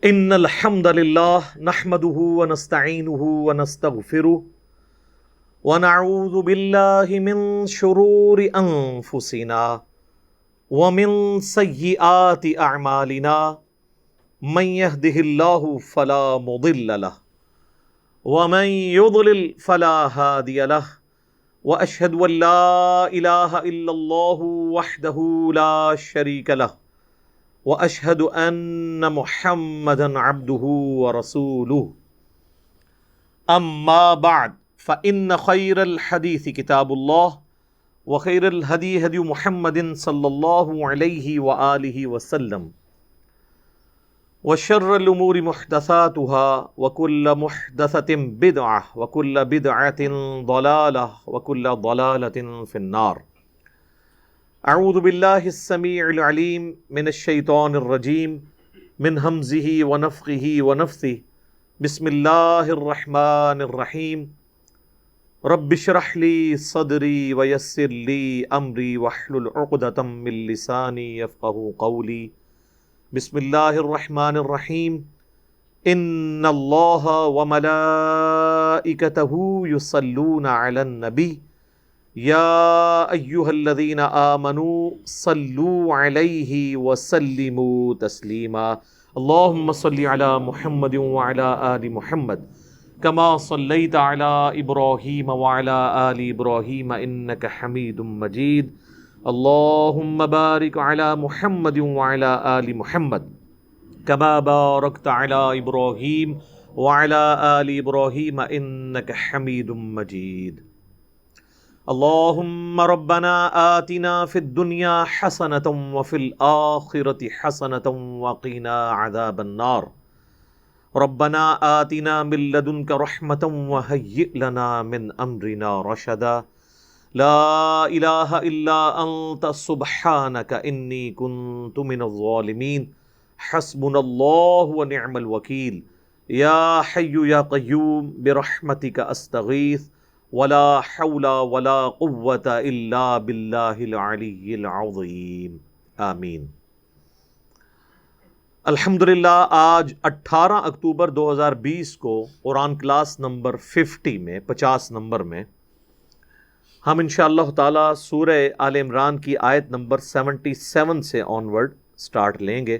ان الحمد للہ نحمده ونستعینه ونستغفره ونعوذ باللہ من شرور انفسنا ومن سیئات اعمالنا من يهده اللہ فلا مضل له ومن يضلل فلا هادی له واشهد ان لا الہ الا اللہ وحدہ لا شریک له واشهد ان محمدا عبده ورسوله اما بعد فان خير الحديث كتاب الله وخير الهدي هدي محمد صلى الله عليه واله وسلم وشر الامور محدثاتها وكل محدثة بدعة وكل بدعة ضلالة وكل ضلالة في النار. اعوذ باللہ السمیع العلیم من الشیطان الرجیم من ہمزہ ونفخہ ونفثہ بسم اللہ الرحمن الرحیم رب اشرح لی صدری ویسر لی امری واحلل عقدۃ من لسانی یفقہوا قولی. بسم اللہ الرحمن الرحیم ان اللہ وملائکتہ یصلون علی النبی یا ایہا الذین آمنوا صلوا علیہ وسلموا تسلیما. اللہم صلی علی محمد وعلی آل محمد کما صلیت علی ابراہیم وعلی آل ابراہیم انک حمید مجید. اللہم بارک علی محمد وعلی آل محمد کما بارکت علی ابراہیم وعلی آل ابراہیم انک حمید مجید. اللہم ربنا آتنا فی الدنیا حسنة وفی الآخرة حسنة وقنا عذاب النار. ربنا آتنا من لدنک رحمة وہیئ لنا من امرنا رشدا. لا الہ الا انت سبحانک انی کنت من الظالمین. حسبنا اللہ ونعم الوکیل. یا حی یا قیوم برحمتک استغیث ولا حول ولا قوة الا باللہ العلی العظیم. آمین. الحمدللہ آج 18 اکتوبر 2020 کو قرآن کلاس نمبر 50 میں 50 نمبر میں ہم انشاءاللہ تعالی سورہ آل عمران کی آیت نمبر 77 سے آنورڈ سٹارٹ لیں گے.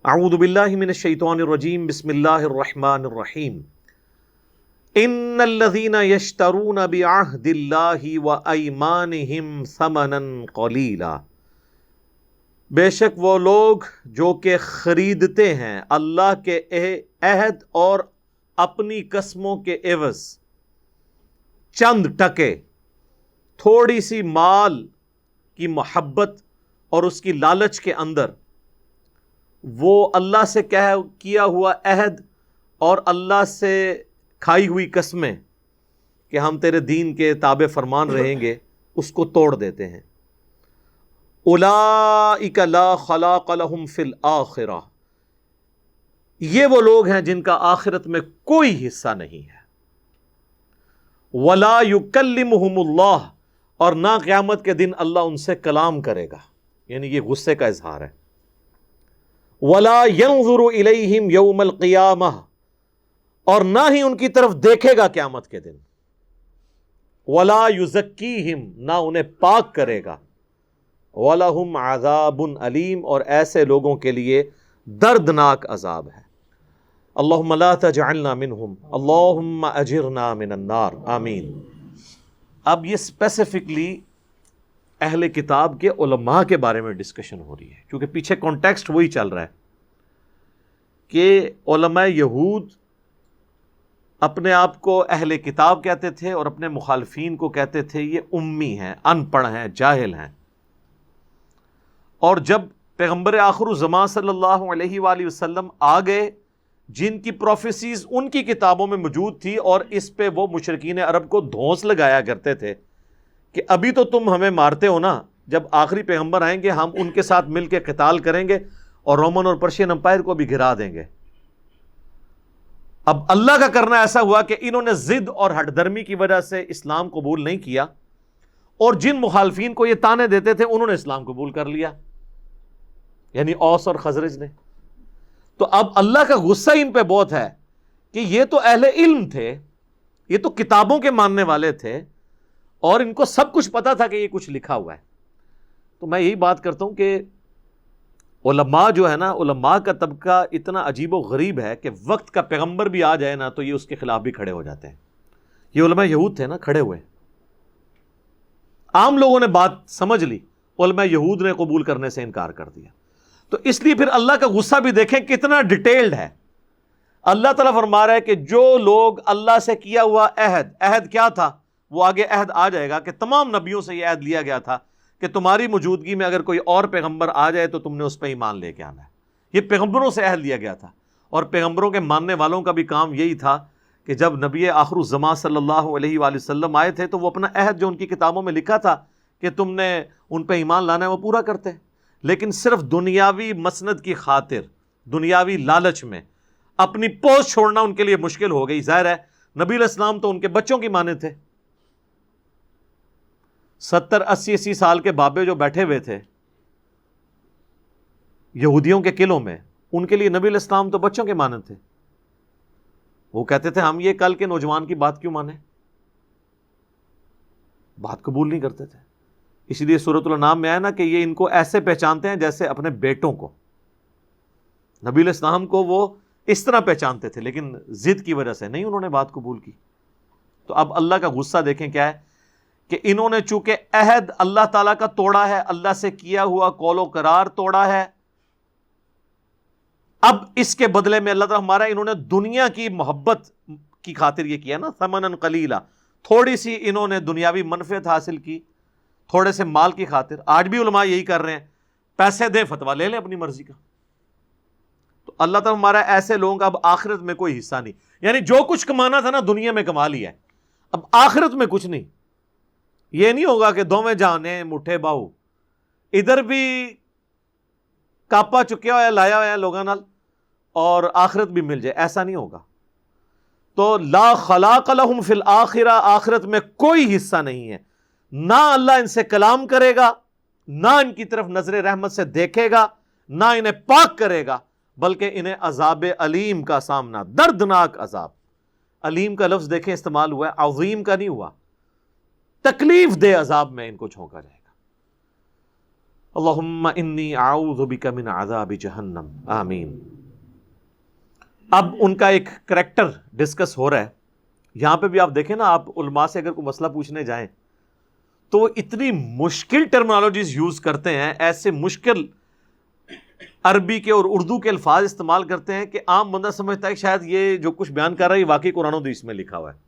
اعوذ باللہ من الشیطان الرجیم بسم اللہ الرحمن الرحیم. ان الذین یشترون بعہد اللہ وایمانہم ثمنا قلیلا. بے شک وہ لوگ جو کہ خریدتے ہیں اللہ کے عہد اور اپنی قسموں کے عوض چند ٹکے، تھوڑی سی مال کی محبت اور اس کی لالچ کے اندر وہ اللہ سے کیا ہوا عہد اور اللہ سے کھائی ہوئی قسمیں کہ ہم تیرے دین کے تابع فرمان رہیں گے، اس کو توڑ دیتے ہیں. اولئک لا خلاق لہم فی الآخرہ. یہ وہ لوگ ہیں جن کا آخرت میں کوئی حصہ نہیں ہے. ولا یکلمہم اللہ. اور نہ قیامت کے دن اللہ ان سے کلام کرے گا، یعنی یہ غصے کا اظہار ہے. ولا ینظر الیہم یوم القیامہ. اور نہ ہی ان کی طرف دیکھے گا قیامت کے دن. ولا یزکیہم. نہ انہیں پاک کرے گا. وَلَهُمْ عَذَابٌ علیم. اور ایسے لوگوں کے لیے دردناک عذاب ہے. اللہم لا تجعلنا منہم اللہم اجرنا من النار. آمین. اب یہ اسپیسیفکلی اہل کتاب کے علماء کے بارے میں ڈسکشن ہو رہی ہے، کیونکہ پیچھے کانٹیکسٹ وہی چل رہا ہے کہ علماء یہود اپنے آپ کو اہل کتاب کہتے تھے اور اپنے مخالفین کو کہتے تھے یہ امی ہیں، ان پڑھ ہیں، جاہل ہیں. اور جب پیغمبر آخر الزمان صلی اللہ علیہ وآلہ وسلم آ گئے جن کی پروفیسیز ان کی کتابوں میں موجود تھی، اور اس پہ وہ مشرکین عرب کو دھونس لگایا کرتے تھے کہ ابھی تو تم ہمیں مارتے ہو نا، جب آخری پیغمبر آئیں گے ہم ان کے ساتھ مل کے قتال کریں گے اور رومن اور پرشین امپائر کو بھی گرا دیں گے. اب اللہ کا کرنا ایسا ہوا کہ انہوں نے ضد اور ہٹ درمی کی وجہ سے اسلام قبول نہیں کیا، اور جن مخالفین کو یہ تانے دیتے تھے انہوں نے اسلام قبول کر لیا. یعنی اوس اور خزرج نے. تو اب اللہ کا غصہ ان پہ بہت ہے کہ یہ تو اہل علم تھے, یہ تو کتابوں کے ماننے والے تھے, اور ان کو سب کچھ پتا تھا کہ یہ کچھ لکھا ہوا ہے. تو میں یہی بات کرتا ہوں کہ علماء جو ہے نا, علماء کا طبقہ اتنا عجیب و غریب ہے کہ وقت کا پیغمبر بھی آ جائے نا تو یہ اس کے خلاف بھی کھڑے ہو جاتے ہیں. یہ علماء یہود تھے نا, کھڑے ہوئے. عام لوگوں نے بات سمجھ لی, علماء یہود نے قبول کرنے سے انکار کر دیا. تو اس لیے پھر اللہ کا غصہ بھی دیکھیں کتنا ڈیٹیلڈ ہے. اللہ تعالیٰ فرما رہا ہے کہ جو لوگ اللہ سے کیا ہوا عہد کیا تھا, وہ آگے عہد آ جائے گا کہ تمام نبیوں سے یہ عہد لیا گیا تھا کہ تمہاری موجودگی میں اگر کوئی اور پیغمبر آ جائے تو تم نے اس پہ ایمان لے کے آنا ہے. یہ پیغمبروں سے عہد لیا گیا تھا, اور پیغمبروں کے ماننے والوں کا بھی کام یہی تھا کہ جب نبی آخر الزمان صلی اللہ علیہ وآلہ وسلم آئے تھے تو وہ اپنا عہد جو ان کی کتابوں میں لکھا تھا کہ تم نے ان پہ ایمان لانا ہے وہ پورا کرتے. لیکن صرف دنیاوی مسند کی خاطر, دنیاوی لالچ میں اپنی پوسٹ چھوڑنا ان کے لیے مشکل ہو گئی. ظاہر ہے نبی علیہ السلام تو ان کے بچوں کی مانے تھے. 70-80 سال کے بابے جو بیٹھے ہوئے تھے یہودیوں کے قلعوں میں, ان کے لیے نبی علیہ السلام تو بچوں کے مانند تھے. وہ کہتے تھے ہم یہ کل کے نوجوان کی بات کیوں مانیں, بات قبول نہیں کرتے تھے. اس لیے سورۃ الانعام میں آیا نا کہ یہ ان کو ایسے پہچانتے ہیں جیسے اپنے بیٹوں کو. نبی علیہ السلام کو وہ اس طرح پہچانتے تھے, لیکن ضد کی وجہ سے نہیں انہوں نے بات قبول کی. تو اب اللہ کا غصہ دیکھیں کیا ہے کہ انہوں نے چونکہ عہد اللہ تعالیٰ کا توڑا ہے, اللہ سے کیا ہوا قول و قرار توڑا ہے, اب اس کے بدلے میں اللہ تعالیٰ ہمارا انہوں نے دنیا کی محبت کی خاطر یہ کیا نا, ثمنًا قلیلا, تھوڑی سی انہوں نے دنیاوی منفعت حاصل کی تھوڑے سے مال کی خاطر. آج بھی علماء یہی کر رہے ہیں, پیسے دیں فتویٰ لے لیں اپنی مرضی کا. تو اللہ تعالیٰ ہمارا ایسے لوگوں کا اب آخرت میں کوئی حصہ نہیں. یعنی جو کچھ کمانا تھا نا دنیا میں کما لیا ہے, اب آخرت میں کچھ نہیں. یہ نہیں ہوگا کہ دوویں جانے مٹھے باہو, ادھر بھی کاپا چکیا ہوا ہے, لایا ہوا ہے لوگوں نال, اور آخرت بھی مل جائے, ایسا نہیں ہوگا. تو لا خلاق لہم فی الآخرہ, آخرت میں کوئی حصہ نہیں ہے. نہ اللہ ان سے کلام کرے گا, نہ ان کی طرف نظر رحمت سے دیکھے گا, نہ انہیں پاک کرے گا, بلکہ انہیں عذاب علیم کا سامنا, دردناک عذاب. علیم کا لفظ دیکھیں استعمال ہوا ہے, عظیم کا نہیں ہوا. تکلیف دہ عذاب میں ان کو جھونکا جائے گا. اللہم انی اعوذ بک من عذاب جہنم, آمین. اب ان کا ایک کریکٹر ڈسکس ہو رہا ہے. یہاں پہ بھی آپ دیکھیں نا, آپ علماء سے اگر کوئی مسئلہ پوچھنے جائیں تو وہ اتنی مشکل ٹرمنالوجیز یوز کرتے ہیں, ایسے مشکل عربی کے اور اردو کے الفاظ استعمال کرتے ہیں کہ عام بندہ سمجھتا ہے کہ شاید یہ جو کچھ بیان کر رہا ہے یہ واقعی قرآن و حدیث میں لکھا ہوا ہے.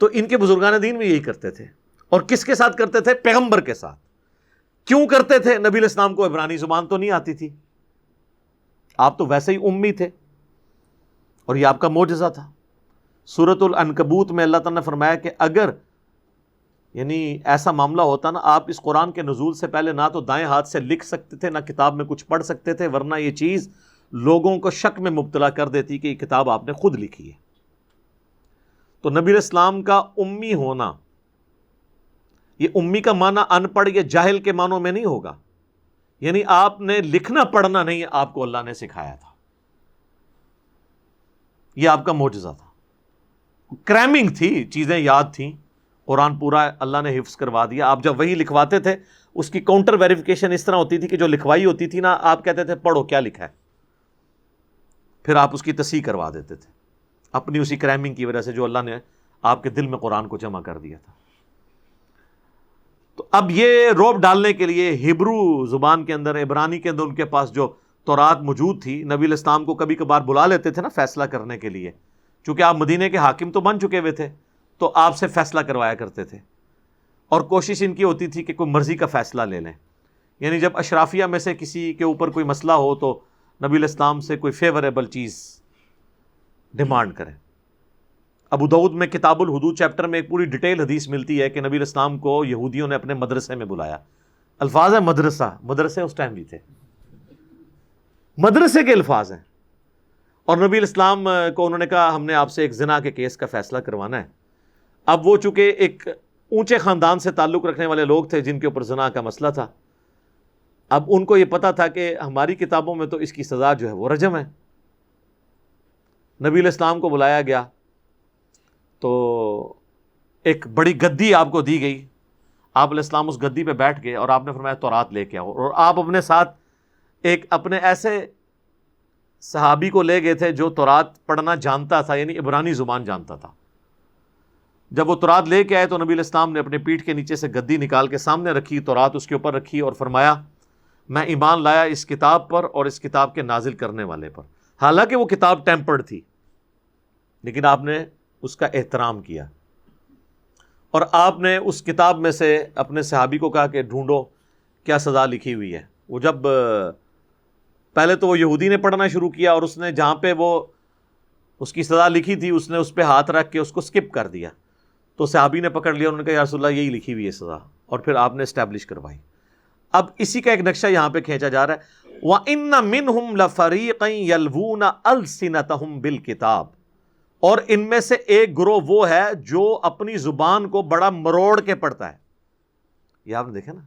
تو ان کے بزرگان دین بھی یہی کرتے تھے. اور کس کے ساتھ کرتے تھے؟ پیغمبر کے ساتھ. کیوں کرتے تھے؟ نبی علیہ السلام کو عبرانی زبان تو نہیں آتی تھی, آپ تو ویسے ہی امی تھے, اور یہ آپ کا معجزہ تھا. سورۃ العنکبوت میں اللہ تعالیٰ نے فرمایا کہ اگر یعنی ایسا معاملہ ہوتا نا, آپ اس قرآن کے نزول سے پہلے نہ تو دائیں ہاتھ سے لکھ سکتے تھے, نہ کتاب میں کچھ پڑھ سکتے تھے, ورنہ یہ چیز لوگوں کو شک میں مبتلا کر دیتی کہ یہ کتاب آپ نے خود لکھی ہے. تو نبی علیہ السلام کا امی ہونا, یہ امی کا معنی ان پڑھ یا جاہل کے معنوں میں نہیں ہوگا, یعنی آپ نے لکھنا پڑھنا نہیں آپ کو اللہ نے سکھایا تھا. یہ آپ کا معجزہ تھا. کریمنگ تھی, چیزیں یاد تھیں, قرآن پورا اللہ نے حفظ کروا دیا. آپ جب وہی لکھواتے تھے اس کی کاؤنٹر ویریفیکیشن اس طرح ہوتی تھی کہ جو لکھوائی ہوتی تھی نا, آپ کہتے تھے پڑھو کیا لکھا ہے, پھر آپ اس کی تصحیح کروا دیتے تھے اپنی اسی کریمنگ کی وجہ سے جو اللہ نے آپ کے دل میں قرآن کو جمع کر دیا تھا. تو اب یہ روب ڈالنے کے لیے ہبرو زبان کے اندر, عبرانی کے اندر ان کے پاس جو تورات موجود تھی, نبی علیہ السلام کو کبھی کبھار بلا لیتے تھے نا فیصلہ کرنے کے لیے, چونکہ آپ مدینے کے حاکم تو بن چکے ہوئے تھے, تو آپ سے فیصلہ کروایا کرتے تھے. اور کوشش ان کی ہوتی تھی کہ کوئی مرضی کا فیصلہ لے لیں. یعنی جب اشرافیہ میں سے کسی کے اوپر کوئی مسئلہ ہو تو نبی علیہ السلام سے کوئی فیوریبل چیز ڈیمانڈ کریں. ابو داؤد میں کتاب الحدود چیپٹر میں ایک پوری ڈیٹیل حدیث ملتی ہے کہ نبی علیہ السلام کو یہودیوں نے اپنے مدرسے میں بلایا. الفاظ ہے مدرسہ, مدرسے اس ٹائم بھی تھے, مدرسے کے الفاظ ہیں. اور نبی علیہ السلام کو انہوں نے کہا ہم نے آپ سے ایک زنا کے کیس کا فیصلہ کروانا ہے. اب وہ چونکہ ایک اونچے خاندان سے تعلق رکھنے والے لوگ تھے جن کے اوپر زنا کا مسئلہ تھا, اب ان کو یہ پتا تھا کہ ہماری کتابوں میں تو اس کی سزا جو ہے وہ رجم ہے. نبی علیہ السلام کو بلایا گیا تو ایک بڑی گدی آپ کو دی گئی. آپ علیہ السلام اس گدی پہ بیٹھ گئے اور آپ نے فرمایا تورات لے کے آؤ. اور آپ اپنے ساتھ ایک اپنے ایسے صحابی کو لے گئے تھے جو تورات پڑھنا جانتا تھا، یعنی عبرانی زبان جانتا تھا. جب وہ تورات لے کے آئے تو نبی علیہ السلام نے اپنے پیٹھ کے نیچے سے گدی نکال کے سامنے رکھی، تورات اس کے اوپر رکھی اور فرمایا میں ایمان لایا اس کتاب پر اور اس کتاب کے نازل کرنے والے پر. حالانکہ وہ کتاب ٹیمپرڈ تھی لیکن آپ نے اس کا احترام کیا اور آپ نے اس کتاب میں سے اپنے صحابی کو کہا کہ ڈھونڈو کیا سزا لکھی ہوئی ہے. وہ جب پہلے تو وہ یہودی نے پڑھنا شروع کیا اور اس نے جہاں پہ وہ اس کی سزا لکھی تھی اس نے اس پہ ہاتھ رکھ کے اس کو سکپ کر دیا. تو صحابی نے پکڑ لیا، انہوں نے کہا یا رسول اللہ یہی لکھی ہوئی ہے سزا، اور پھر آپ نے اسٹیبلش کروائی. اب اسی کا ایک نقشہ یہاں پہ کھینچا جا رہا ہے. وَإِنَّ مِنْهُمْ لَفَرِيقًا يَلْوُونَ أَلْسِنَتَهُمْ بِالْكِتَابِ، اور ان میں سے ایک گروہ وہ ہے جو اپنی زبان کو بڑا مروڑ کے پڑھتا ہے. یہ آپ نے دیکھا نا،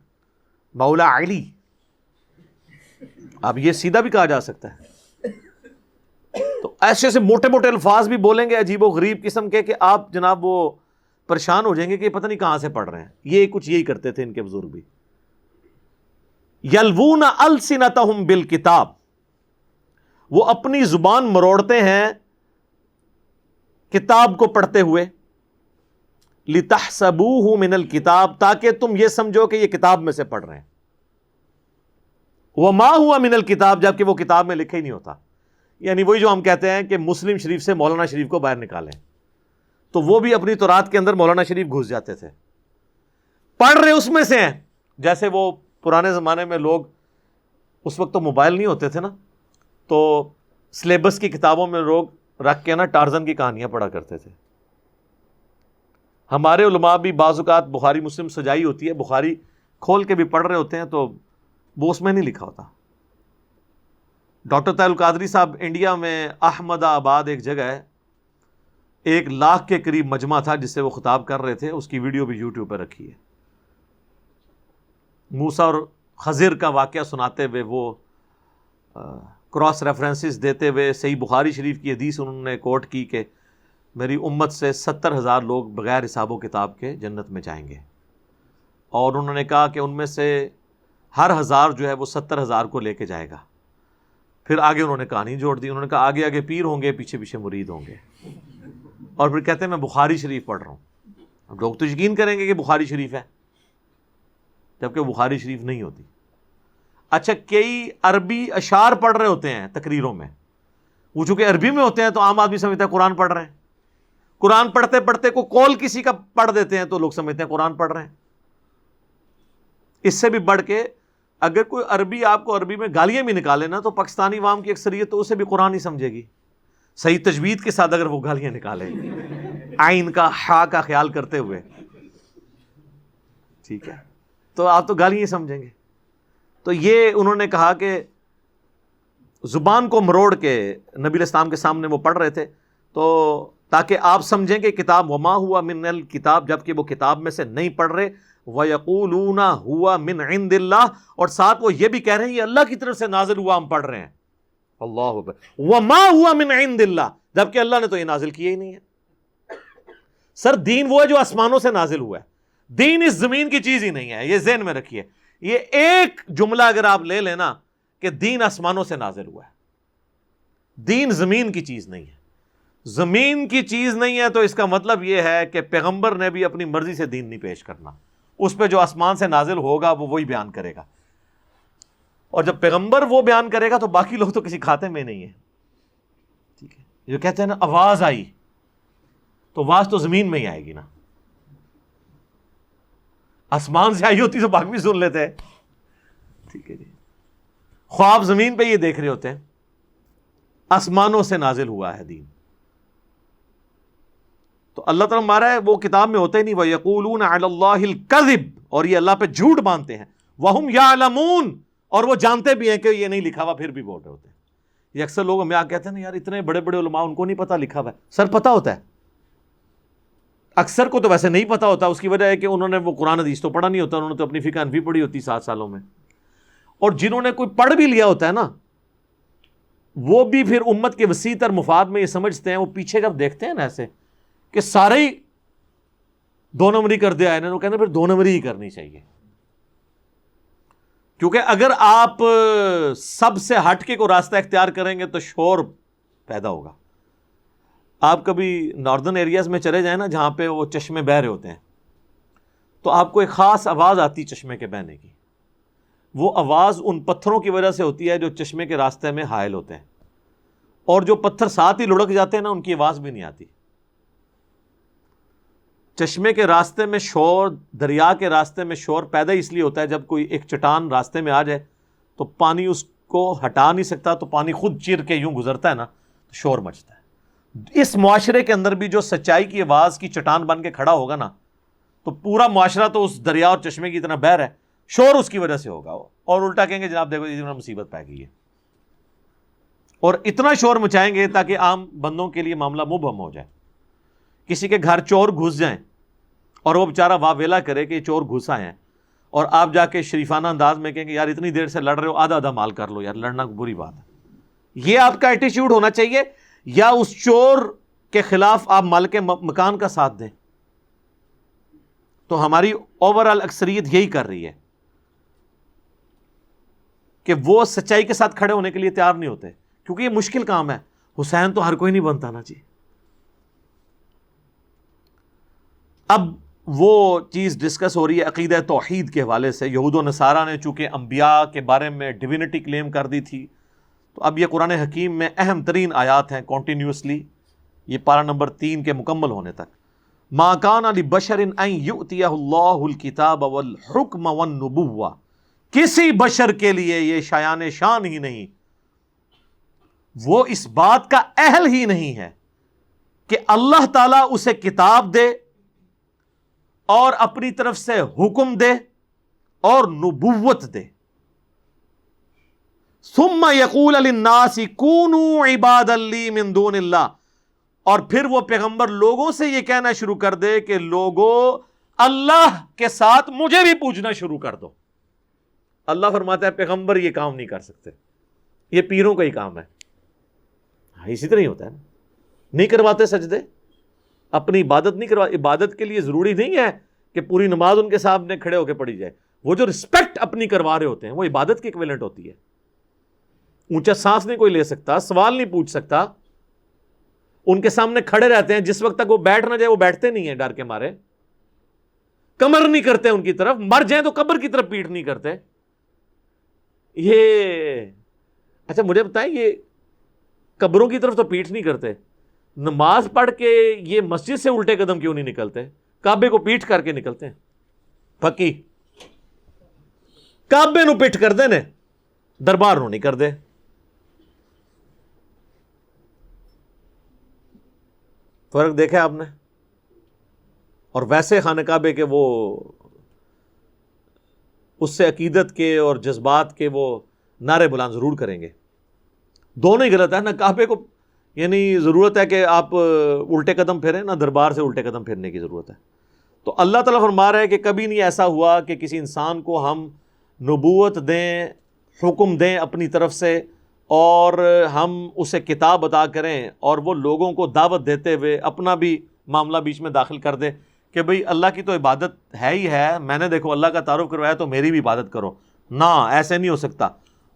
مولا علی. اب یہ سیدھا بھی کہا جا سکتا ہے، تو ایسے ایسے موٹے موٹے الفاظ بھی بولیں گے عجیب و غریب قسم کے کہ آپ جناب وہ پریشان ہو جائیں گے کہ پتہ نہیں کہاں سے پڑھ رہے ہیں. یہ کچھ یہی کرتے تھے ان کے بزرگ بھی. یلوون السنتہم بالکتاب، وہ اپنی زبان مروڑتے ہیں کتاب کو پڑھتے ہوئے. لتحسبوہ من الکتاب، تاکہ تم یہ سمجھو کہ یہ کتاب میں سے پڑھ رہے ہیں. وما ہوا من الکتاب، جبکہ وہ کتاب میں لکھا ہی نہیں ہوتا. یعنی وہی جو ہم کہتے ہیں کہ مسلم شریف سے مولانا شریف کو باہر نکالیں، تو وہ بھی اپنی تورات کے اندر مولانا شریف گھس جاتے تھے. پڑھ رہے اس میں سے ہیں. جیسے وہ پرانے زمانے میں لوگ، اس وقت تو موبائل نہیں ہوتے تھے نا، تو سلیبس کی کتابوں میں لوگ رکھ کے نا ٹارزن کی کہانیاں پڑھا کرتے تھے. ہمارے علماء بھی بعض اوقات بخاری مسلم سجائی ہوتی ہے، بخاری کھول کے بھی پڑھ رہے ہوتے ہیں تو وہ اس میں نہیں لکھا ہوتا. ڈاکٹر طاہر القادری صاحب انڈیا میں احمد آباد ایک جگہ ہے، 1,00,000 کے قریب مجمع تھا جس سے وہ خطاب کر رہے تھے. اس کی ویڈیو بھی یوٹیوب پہ رکھی ہے. موسیٰ اور خضر کا واقعہ سناتے ہوئے، وہ کراس ریفرنسز دیتے ہوئے صحیح بخاری شریف کی حدیث انہوں نے کوٹ کی کہ میری امت سے 70,000 لوگ بغیر حساب و کتاب کے جنت میں جائیں گے. اور انہوں نے کہا کہ ان میں سے ہر 1000 جو ہے وہ 70,000 کو لے کے جائے گا. پھر آگے انہوں نے کہانی جوڑ دی. انہوں نے کہا آگے آگے پیر ہوں گے، پیچھے پیچھے مرید ہوں گے. اور پھر کہتے ہیں میں بخاری شریف پڑھ رہا ہوں. اب لوگ تو یقین کریں گے کہ بخاری شریف ہے، جبکہ بخاری شریف نہیں ہوتی. اچھا، کئی عربی اشعار پڑھ رہے ہوتے ہیں تقریروں میں، وہ چونکہ عربی میں ہوتے ہیں تو عام آدمی سمجھتا ہے قرآن پڑھ رہے ہیں. قرآن پڑھتے پڑھتے کو کال کسی کا پڑھ دیتے ہیں تو لوگ سمجھتے ہیں قرآن پڑھ رہے ہیں. اس سے بھی بڑھ کے اگر کوئی عربی آپ کو عربی میں گالیاں بھی نکالے نا، تو پاکستانی عوام کی اکثریت تو اسے بھی قرآن ہی سمجھے گی. صحیح تجوید کے ساتھ اگر وہ گالیاں نکالے، عین کا ہا کا خیال کرتے ہوئے، ٹھیک ہے، تو آپ تو گالیاں ہی سمجھیں گے. تو یہ انہوں نے کہا کہ زبان کو مروڑ کے نبی علیہ السلام کے سامنے وہ پڑھ رہے تھے تو تاکہ آپ سمجھیں کہ کتاب وما ہوا من الکتاب، جبکہ وہ کتاب میں سے نہیں پڑھ رہے. وَيَقُولُونَ هُوَ مِنْ عِنْدِ اللَّهِ، اور ساتھ وہ یہ بھی کہہ رہے ہیں یہ اللہ کی طرف سے نازل ہوا، ہم پڑھ رہے ہیں. اللہ اکبر. وَمَا هُوَ مِنْ عِنْدِ اللَّهِ، جبکہ اللہ نے تو یہ نازل کیا ہی نہیں ہے. سر دین وہ ہے جو آسمانوں سے نازل ہوا ہے، دین اس زمین کی چیز ہی نہیں ہے. یہ ذہن میں رکھیے. یہ ایک جملہ اگر آپ لے لینا کہ دین آسمانوں سے نازل ہوا ہے، دین زمین کی چیز نہیں ہے. زمین کی چیز نہیں ہے تو اس کا مطلب یہ ہے کہ پیغمبر نے بھی اپنی مرضی سے دین نہیں پیش کرنا. اس پہ جو آسمان سے نازل ہوگا وہ وہی بیان کرے گا. اور جب پیغمبر وہ بیان کرے گا تو باقی لوگ تو کسی کھاتے میں نہیں ہیں. ٹھیک ہے، جو کہتے ہیں نا آواز آئی، تو آواز تو زمین میں ہی آئے گی نا. آسمان سے آئی ہوتی تو باقی بھی سن لیتے. ٹھیک ہے جی. خواب زمین پہ یہ دیکھ رہے ہوتے ہیں، آسمانوں سے نازل ہوا ہے دین. تو اللہ تعالیٰ مارا ہے وہ کتاب میں ہوتا ہی نہیں. وَيَقُولُونَ عَلَى اللَّهِ الْكَذِبَ، اور یہ اللہ پہ جھوٹ باندھتے ہیں. وَهُمْ يَعْلَمُونَ، اور وہ جانتے بھی ہیں کہ یہ نہیں لکھا ہوا، پھر بھی بول رہے ہوتے ہیں. یہ اکثر لوگ ہمیں کہتے ہیں نا یار اتنے بڑے بڑے علماء ان کو نہیں پتا لکھا ہوا ہے. سر پتا ہوتا ہے، اکثر کو تو ویسے نہیں پتا ہوتا. اس کی وجہ ہے کہ انہوں نے وہ قرآن حدیث تو پڑھا نہیں ہوتا، انہوں نے تو اپنی فقہ حنفی پڑھی ہوتی 7 سالوں میں. اور جنہوں نے کوئی پڑھ بھی لیا ہوتا ہے نا، وہ بھی پھر امت کے وسیع تر مفاد میں یہ سمجھتے ہیں، وہ پیچھے جب دیکھتے ہیں نا ایسے کہ سارے ہی 2 نمبری کر دیا ہے، وہ کہتے ہیں پھر 2 نمبری ہی کرنی چاہیے، کیونکہ اگر آپ سب سے ہٹ کے کوئی راستہ اختیار کریں گے تو شور پیدا ہوگا۔ آپ کبھی ناردرن ایریاز میں چلے جائیں نا، جہاں پہ وہ چشمے بہہ رہے ہوتے ہیں، تو آپ کو ایک خاص آواز آتی چشمے کے بہنے کی، وہ آواز ان پتھروں کی وجہ سے ہوتی ہے جو چشمے کے راستے میں حائل ہوتے ہیں، اور جو پتھر ساتھ ہی لڑک جاتے ہیں نا، ان کی آواز بھی نہیں آتی۔ چشمے کے راستے میں شور، دریا کے راستے میں شور پیدا اس لیے ہوتا ہے، جب کوئی ایک چٹان راستے میں آ جائے تو پانی اس کو ہٹا نہیں سکتا، تو پانی خود چیر کے یوں گزرتا ہے نا، تو شور مچتا ہے۔ اس معاشرے کے اندر بھی جو سچائی کی آواز کی چٹان بن کے کھڑا ہوگا نا، تو پورا معاشرہ تو اس دریا اور چشمے کی طرح بہہ رہا ہے، شور اس کی وجہ سے ہوگا، اور الٹا کہیں گے جناب دیکھو یہ مصیبت پہ گئی ہے، اور اتنا شور مچائیں گے تاکہ عام بندوں کے لیے معاملہ مبہم ہو جائے۔ کسی کے گھر چور گھس جائیں اور وہ بیچارہ واہ ویلا کرے کہ یہ چور گھس آئے ہیں، اور آپ جا کے شریفانہ انداز میں کہیں گے یار اتنی دیر سے لڑ رہے ہو، آدھا آدھا مال کر لو یار، لڑنا بری بات ہے۔ یہ آپ کا ایٹیچیوڈ ہونا چاہیے، یا اس چور کے خلاف آپ مالک مکان کا ساتھ دیں؟ تو ہماری اوورآل اکثریت یہی کر رہی ہے کہ وہ سچائی کے ساتھ کھڑے ہونے کے لیے تیار نہیں ہوتے، کیونکہ یہ مشکل کام ہے۔ حسین تو ہر کوئی نہیں بنتا نا جی۔ اب وہ چیز ڈسکس ہو رہی ہے عقیدہ توحید کے حوالے سے۔ یہود و نصارہ نے چونکہ انبیاء کے بارے میں ڈیوینٹی کلیم کر دی تھی، تو اب یہ قرآن حکیم میں اہم ترین آیات ہیں کنٹینیوسلی، یہ پارہ نمبر 3 کے مکمل ہونے تک۔ ما کان لبشر ان یؤتیہ اللہ الکتاب والحکم والنبوہ، کسی بشر کے لیے یہ شایان شان ہی نہیں، وہ اس بات کا اہل ہی نہیں ہے کہ اللہ تعالیٰ اسے کتاب دے اور اپنی طرف سے حکم دے اور نبوت دے، ثم یقول للناس کونوا عبادا لی من دون اللہ، اور پھر وہ پیغمبر لوگوں سے یہ کہنا شروع کر دے کہ لوگوں اللہ کے ساتھ مجھے بھی پوجنا شروع کر دو۔ اللہ فرماتا ہے پیغمبر یہ کام نہیں کر سکتے، یہ پیروں کا ہی کام ہے۔ اسی طرح ہی ہوتا ہے نا، نہیں کرواتے سجدے، اپنی عبادت نہیں کروا۔ عبادت کے لیے ضروری نہیں ہے کہ پوری نماز ان کے سامنے کھڑے ہو کے پڑھی جائے، وہ جو رسپیکٹ اپنی کروا رہے ہوتے ہیں وہ عبادت کی ایکویلنٹ ہوتی ہے۔ اونچا سانس نہیں کوئی لے سکتا، سوال نہیں پوچھ سکتا، ان کے سامنے کھڑے رہتے ہیں، جس وقت تک وہ بیٹھ نہ جائے وہ بیٹھتے نہیں ہیں ڈر کے مارے، کمر نہیں کرتے ان کی طرف، مر جائیں تو قبر کی طرف پیٹ نہیں کرتے۔ یہ اچھا مجھے بتائیں، یہ قبروں کی طرف تو پیٹ نہیں کرتے، نماز پڑھ کے یہ مسجد سے الٹے قدم کیوں نہیں نکلتے؟ کعبے کو پیٹ کر کے نکلتے ہیں، پکی کعبے نو پیٹ کر دے نے، دربار نو نہیں کر دے۔ فرق دیکھا آپ نے؟ اور ویسے خانہ کعبے کے وہ اس سے عقیدت کے اور جذبات کے وہ نعرے بلند ضرور کریں گے، دونوں ہی غلط ہے۔ نہ کعبے کو یعنی ضرورت ہے کہ آپ الٹے قدم پھیریں، نہ دربار سے الٹے قدم پھیرنے کی ضرورت ہے۔ تو اللہ تعالیٰ فرما رہا ہے کہ کبھی نہیں ایسا ہوا کہ کسی انسان کو ہم نبوت دیں، حکم دیں اپنی طرف سے، اور ہم اسے کتاب عطا کریں، اور وہ لوگوں کو دعوت دیتے ہوئے اپنا بھی معاملہ بیچ میں داخل کر دے کہ بھئی اللہ کی تو عبادت ہے ہی ہے، میں نے دیکھو اللہ کا تعارف کروایا تو میری بھی عبادت کرو۔ نہ، ایسے نہیں ہو سکتا۔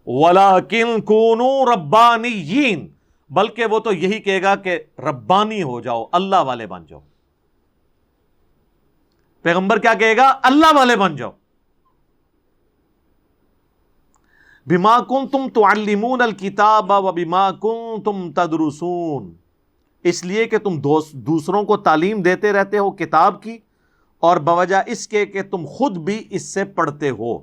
وَلَٰكِن كُونُوا رَبَّانِيِّينَ، بلکہ وہ تو یہی کہے گا کہ ربانی ہو جاؤ، اللہ والے بن جاؤ۔ پیغمبر کیا کہے گا؟ اللہ والے بن جاؤ۔ بِمَا كُنتُمْ تُعَلِّمُونَ الْكِتَابَ وَبِمَا كُنتُمْ تَدْرُسُونَ، اس لیے کہ تم دوسروں کو تعلیم دیتے رہتے ہو کتاب کی، اور بوجہ اس کے کہ تم خود بھی اس سے پڑھتے ہو۔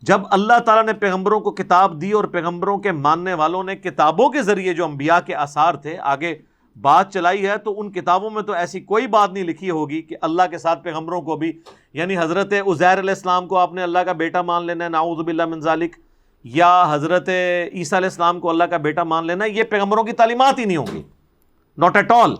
جب اللہ تعالیٰ نے پیغمبروں کو کتاب دی اور پیغمبروں کے ماننے والوں نے کتابوں کے ذریعے جو انبیاء کے آثار تھے آگے بات چلائی ہے، تو ان کتابوں میں تو ایسی کوئی بات نہیں لکھی ہوگی کہ اللہ کے ساتھ پیغمبروں کو بھی، یعنی حضرت عزیر علیہ السلام کو آپ نے اللہ کا بیٹا مان لینا ہے، نعوذ باللہ من ذالک، یا حضرت عیسیٰ علیہ السلام کو اللہ کا بیٹا مان لینا، یہ پیغمبروں کی تعلیمات ہی نہیں ہوں گی، ناٹ ایٹ آل۔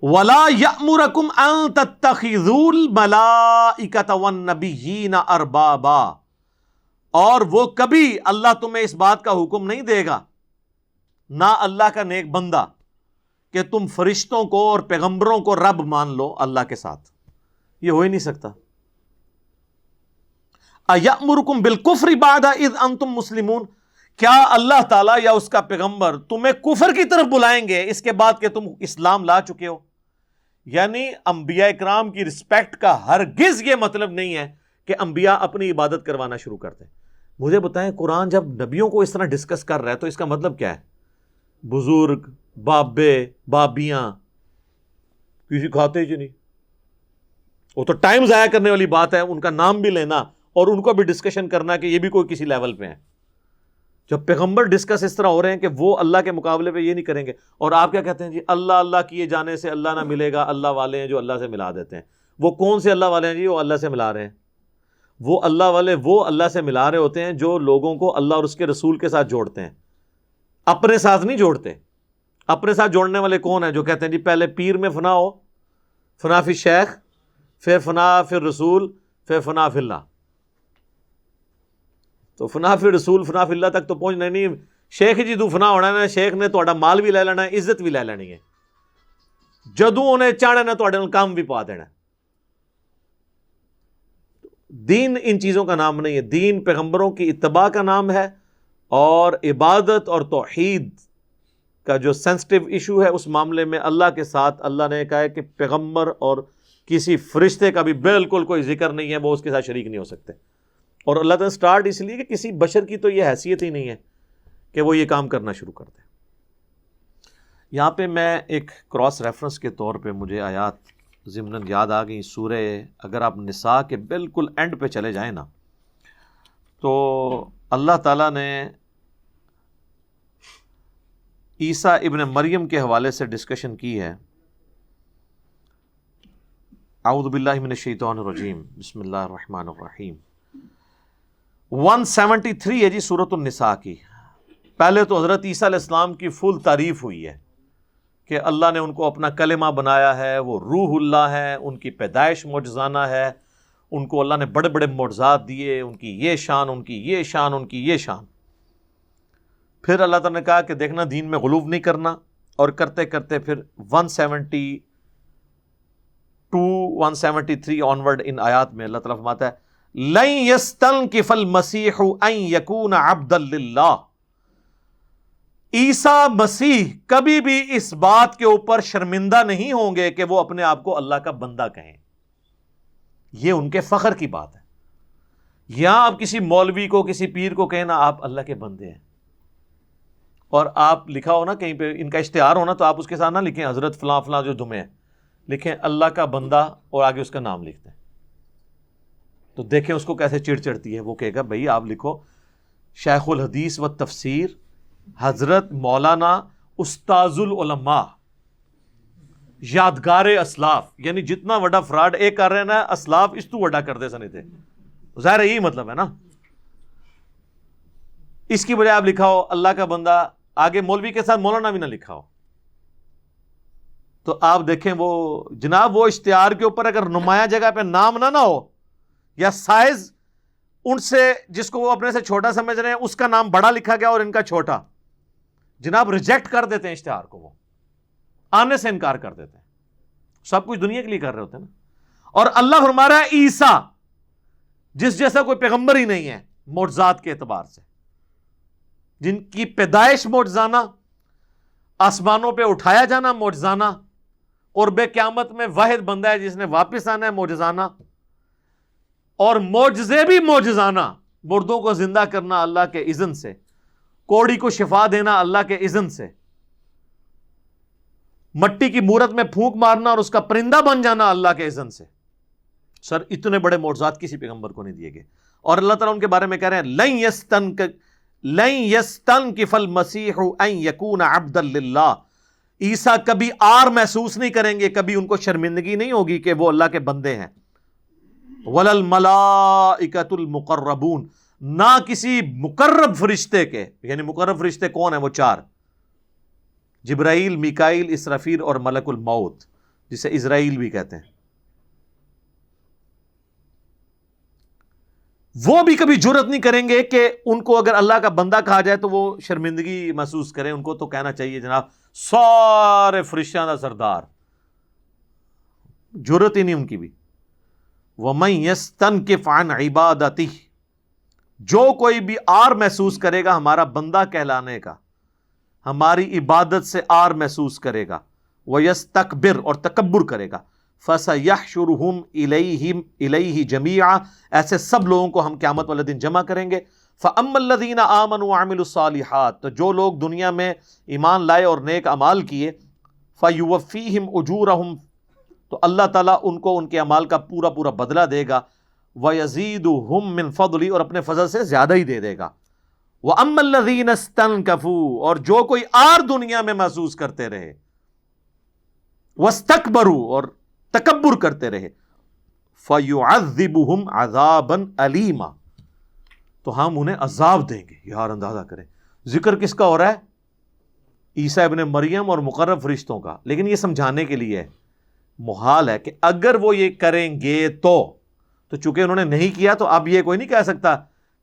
وَلَا يَأْمُرَكُمْ أَن تَتَّخِذُوا الْمَلَائِكَةَ وَالنَّبِيِّينَ أَرْبَابًا، اور وہ کبھی اللہ تمہیں اس بات کا حکم نہیں دے گا، نہ اللہ کا نیک بندہ، کہ تم فرشتوں کو اور پیغمبروں کو رب مان لو اللہ کے ساتھ. یہ ہو ہی نہیں سکتا. اَيَأْمُرُكُمْ بِالْكُفْرِ بَعْدَ إِذْ أَنْتُمْ مُسْلِمُونَ، کیا اللہ تعالیٰ یا اس کا پیغمبر تمہیں کفر کی طرف بلائیں گے اس کے بعد کہ تم اسلام لا چکے ہو؟ یعنی انبیاء اکرام کی رسپیکٹ کا ہرگز یہ مطلب نہیں ہے کہ انبیاء اپنی عبادت کروانا شروع کرتے ہیں. مجھے بتائیں، قرآن جب نبیوں کو اس طرح ڈسکس کر رہا ہے تو اس کا مطلب کیا ہے؟ بزرگ، بابے، بابیاں کسی کھاتے ہی نہیں. وہ تو ٹائم ضائع کرنے والی بات ہے ان کا نام بھی لینا اور ان کو بھی ڈسکشن کرنا کہ یہ بھی کوئی کسی لیول پہ ہیں. جب پیغمبر ڈسکس اس طرح ہو رہے ہیں کہ وہ اللہ کے مقابلے پہ یہ نہیں کریں گے، اور آپ کیا کہتے ہیں؟ جی اللہ اللہ کیے جانے سے اللہ نہ ملے گا، اللہ والے ہیں جو اللہ سے ملا دیتے ہیں. وہ کون سے اللہ والے ہیں جی؟ وہ اللہ سے ملا رہے ہیں. وہ اللہ والے وہ اللہ سے ملا رہے ہوتے ہیں جو لوگوں کو اللہ اور اس کے رسول کے ساتھ جوڑتے ہیں، اپنے ساتھ نہیں جوڑتے. اپنے ساتھ جوڑنے والے کون ہیں؟ جو کہتے ہیں جی پہلے پیر میں فنا ہو، فنا فی شیخ، پھر فنا فی رسول، پھر فنا فی اللہ. تو فنا فی رسول، فنا فی اللہ تک تو پہنچنا نہیں. شیخ جی تو فنا ہونا ہے، شیخ نے تہاڈا مال بھی لے لینا ہے، عزت بھی لے لینی ہے، جدوں انہیں چاہنا ہے تہاڈے نال کام بھی پا دینا ہے. دین ان چیزوں کا نام نہیں ہے. دین پیغمبروں کی اتباع کا نام ہے، اور عبادت اور توحید کا جو سینسٹیو ایشو ہے اس معاملے میں اللہ کے ساتھ اللہ نے کہا ہے کہ پیغمبر اور کسی فرشتے کا بھی بالکل کوئی ذکر نہیں ہے، وہ اس کے ساتھ شریک نہیں ہو سکتے. اور اللہ تعالیٰ سٹارٹ اس لیے کہ کسی بشر کی تو یہ حیثیت ہی نہیں ہے کہ وہ یہ کام کرنا شروع کر دے. یہاں پہ میں ایک کراس ریفرنس کے طور پہ مجھے آیات ضمناً یاد آ گئی. سورہ، اگر آپ نساء کے بالکل اینڈ پہ چلے جائیں نا، تو اللہ تعالیٰ نے عیسیٰ ابن مریم کے حوالے سے ڈسکشن کی ہے. اعوذ باللہ من الشیطان الرجیم، بسم اللہ الرحمن الرحیم. 173 ہے جی سورۃ النساء کی. پہلے تو حضرت عیسیٰ علیہ السلام کی فل تعریف ہوئی ہے کہ اللہ نے ان کو اپنا کلمہ بنایا ہے، وہ روح اللہ ہے، ان کی پیدائش معجزانہ ہے، ان کو اللہ نے بڑے بڑے معجزات دیے، ان کی یہ شان، ان کی یہ شان، ان کی یہ شان. پھر اللہ تعالیٰ نے کہا کہ دیکھنا دین میں غلو نہیں کرنا، اور کرتے کرتے پھر 172 173 آنورڈ ان آیات میں اللہ تعالیٰ فرماتا ہے لَن يَسْتَنْكِفَ الْمَسِيحُ أَن يَكُونَ عَبْدًا لِلَّهِ. عیسیٰ مسیح کبھی بھی اس بات کے اوپر شرمندہ نہیں ہوں گے کہ وہ اپنے آپ کو اللہ کا بندہ کہیں. یہ ان کے فخر کی بات ہے. یہاں آپ کسی مولوی کو، کسی پیر کو کہنا آپ اللہ کے بندے ہیں، اور آپ لکھا ہو نا کہیں پہ ان کا اشتہار ہونا، تو آپ اس کے ساتھ نہ لکھیں حضرت فلاں فلاں جو دمے ہیں، لکھیں اللہ کا بندہ اور آگے اس کا نام لکھتے ہیں. تو دیکھیں اس کو کیسے چڑ چڑتی ہے. وہ کہے گا بھائی آپ لکھو شیخ الحدیث و تفسیر حضرت مولانا استاذ العلماء یادگار اسلاف. یعنی جتنا وڈا فراڈ ایک کر رہے ہیں نا، اسلاف اس تو وڈا کر دے سنے تھے. ظاہر ہے یہی مطلب ہے نا. اس کی بجائے آپ لکھا ہو اللہ کا بندہ، آگے مولوی کے ساتھ مولانا بھی نہ لکھا ہو. تو آپ دیکھیں وہ جناب وہ اشتہار کے اوپر اگر نمایاں جگہ پہ نام نہ ہو، یا سائز ان سے جس کو وہ اپنے سے چھوٹا سمجھ رہے ہیں اس کا نام بڑا لکھا گیا اور ان کا چھوٹا، جناب ریجیکٹ کر دیتے ہیں اشتہار کو، وہ آنے سے انکار کر دیتے ہیں. سب کچھ دنیا کے لیے کر رہے ہوتے ہیں نا. اور اللہ فرما رہا ہے عیسیٰ جس جیسا کوئی پیغمبر ہی نہیں ہے معجزات کے اعتبار سے، جن کی پیدائش معجزانہ، آسمانوں پہ اٹھایا جانا معجزانہ، اور بے قیامت میں واحد بندہ ہے جس نے واپس آنا ہے معجزانہ، اور معجزے بھی معجزانہ. مردوں کو زندہ کرنا اللہ کے اذن سے، کوڑی کو شفا دینا اللہ کے اذن سے، مٹی کی مورت میں پھونک مارنا اور اس کا پرندہ بن جانا اللہ کے اذن سے. سر اتنے بڑے معجزات کسی پیغمبر کو نہیں دیے گئے. اور اللہ تعالیٰ ان کے بارے میں کہہ رہے ہیں لن يستنكف المسيح ان يكون عبدا للہ. عیسیٰ کبھی آر محسوس نہیں کریں گے، کبھی ان کو شرمندگی نہیں ہوگی کہ وہ اللہ کے بندے ہیں. ولا الملائکۃ المقربون، نہ کسی مقرب فرشتے کے. یعنی مقرب فرشتے کون ہیں؟ وہ 4: جبرائیل، میکائیل، اسرافیل اور ملک الموت. جسے اسرائیل بھی کہتے ہیں، وہ بھی کبھی جرأت نہیں کریں گے کہ ان کو اگر اللہ کا بندہ کہا جائے تو وہ شرمندگی محسوس کریں. ان کو تو کہنا چاہیے جناب سارے فرشتیاں دا سردار. جرأت ہی نہیں ان کی بھی. وَمَن يَسْتَنْكِفْ عَنْ عِبَادَتِهِ، جو کوئی بھی آر محسوس کرے گا ہمارا بندہ کہلانے کا، ہماری عبادت سے آر محسوس کرے گا، وَيَسْتَكْبِرْ اور تکبر کرے گا، فَسَيَحْشُرُهُمْ إِلَيْهِ جَمِيعًا، ایسے سب لوگوں کو ہم قیامت والے دن جمع کریں گے. فَأَمَّا الَّذِينَ آمَنُوا وَعَمِلُوا الصَّالِحَاتِ، تو جو لوگ دنیا میں ایمان لائے اور نیک اعمال کیے، فَيُوَفِّيهِمْ أُجُورَهُمْ، تو اللہ تعالیٰ ان کو ان کے اعمال کا پورا پورا بدلہ دے گا. وَيَزِيدُهُمْ مِنْ فَضْلِهِ، اور اپنے فضل سے زیادہ ہی دے دے گا. وَأَمَّا الَّذِينَ اسْتَنْكَفُوا، اور جو کوئی آر دنیا میں محسوس کرتے رہے، وَاسْتَكْبَرُوا اور تکبر کرتے رہے، فَيُعَذِّبُهُمْ عَذَابًا أَلِيمًا، تو ہم انہیں عذاب دیں گے. یار اندازہ کریں ذکر کس کا ہو رہا ہے؟ عیسیٰ ابن مریم اور مقرب فرشتوں کا. لیکن یہ سمجھانے کے لیے محال ہے کہ اگر وہ یہ کریں گے تو چونکہ انہوں نے نہیں کیا تو اب یہ کوئی نہیں کہہ سکتا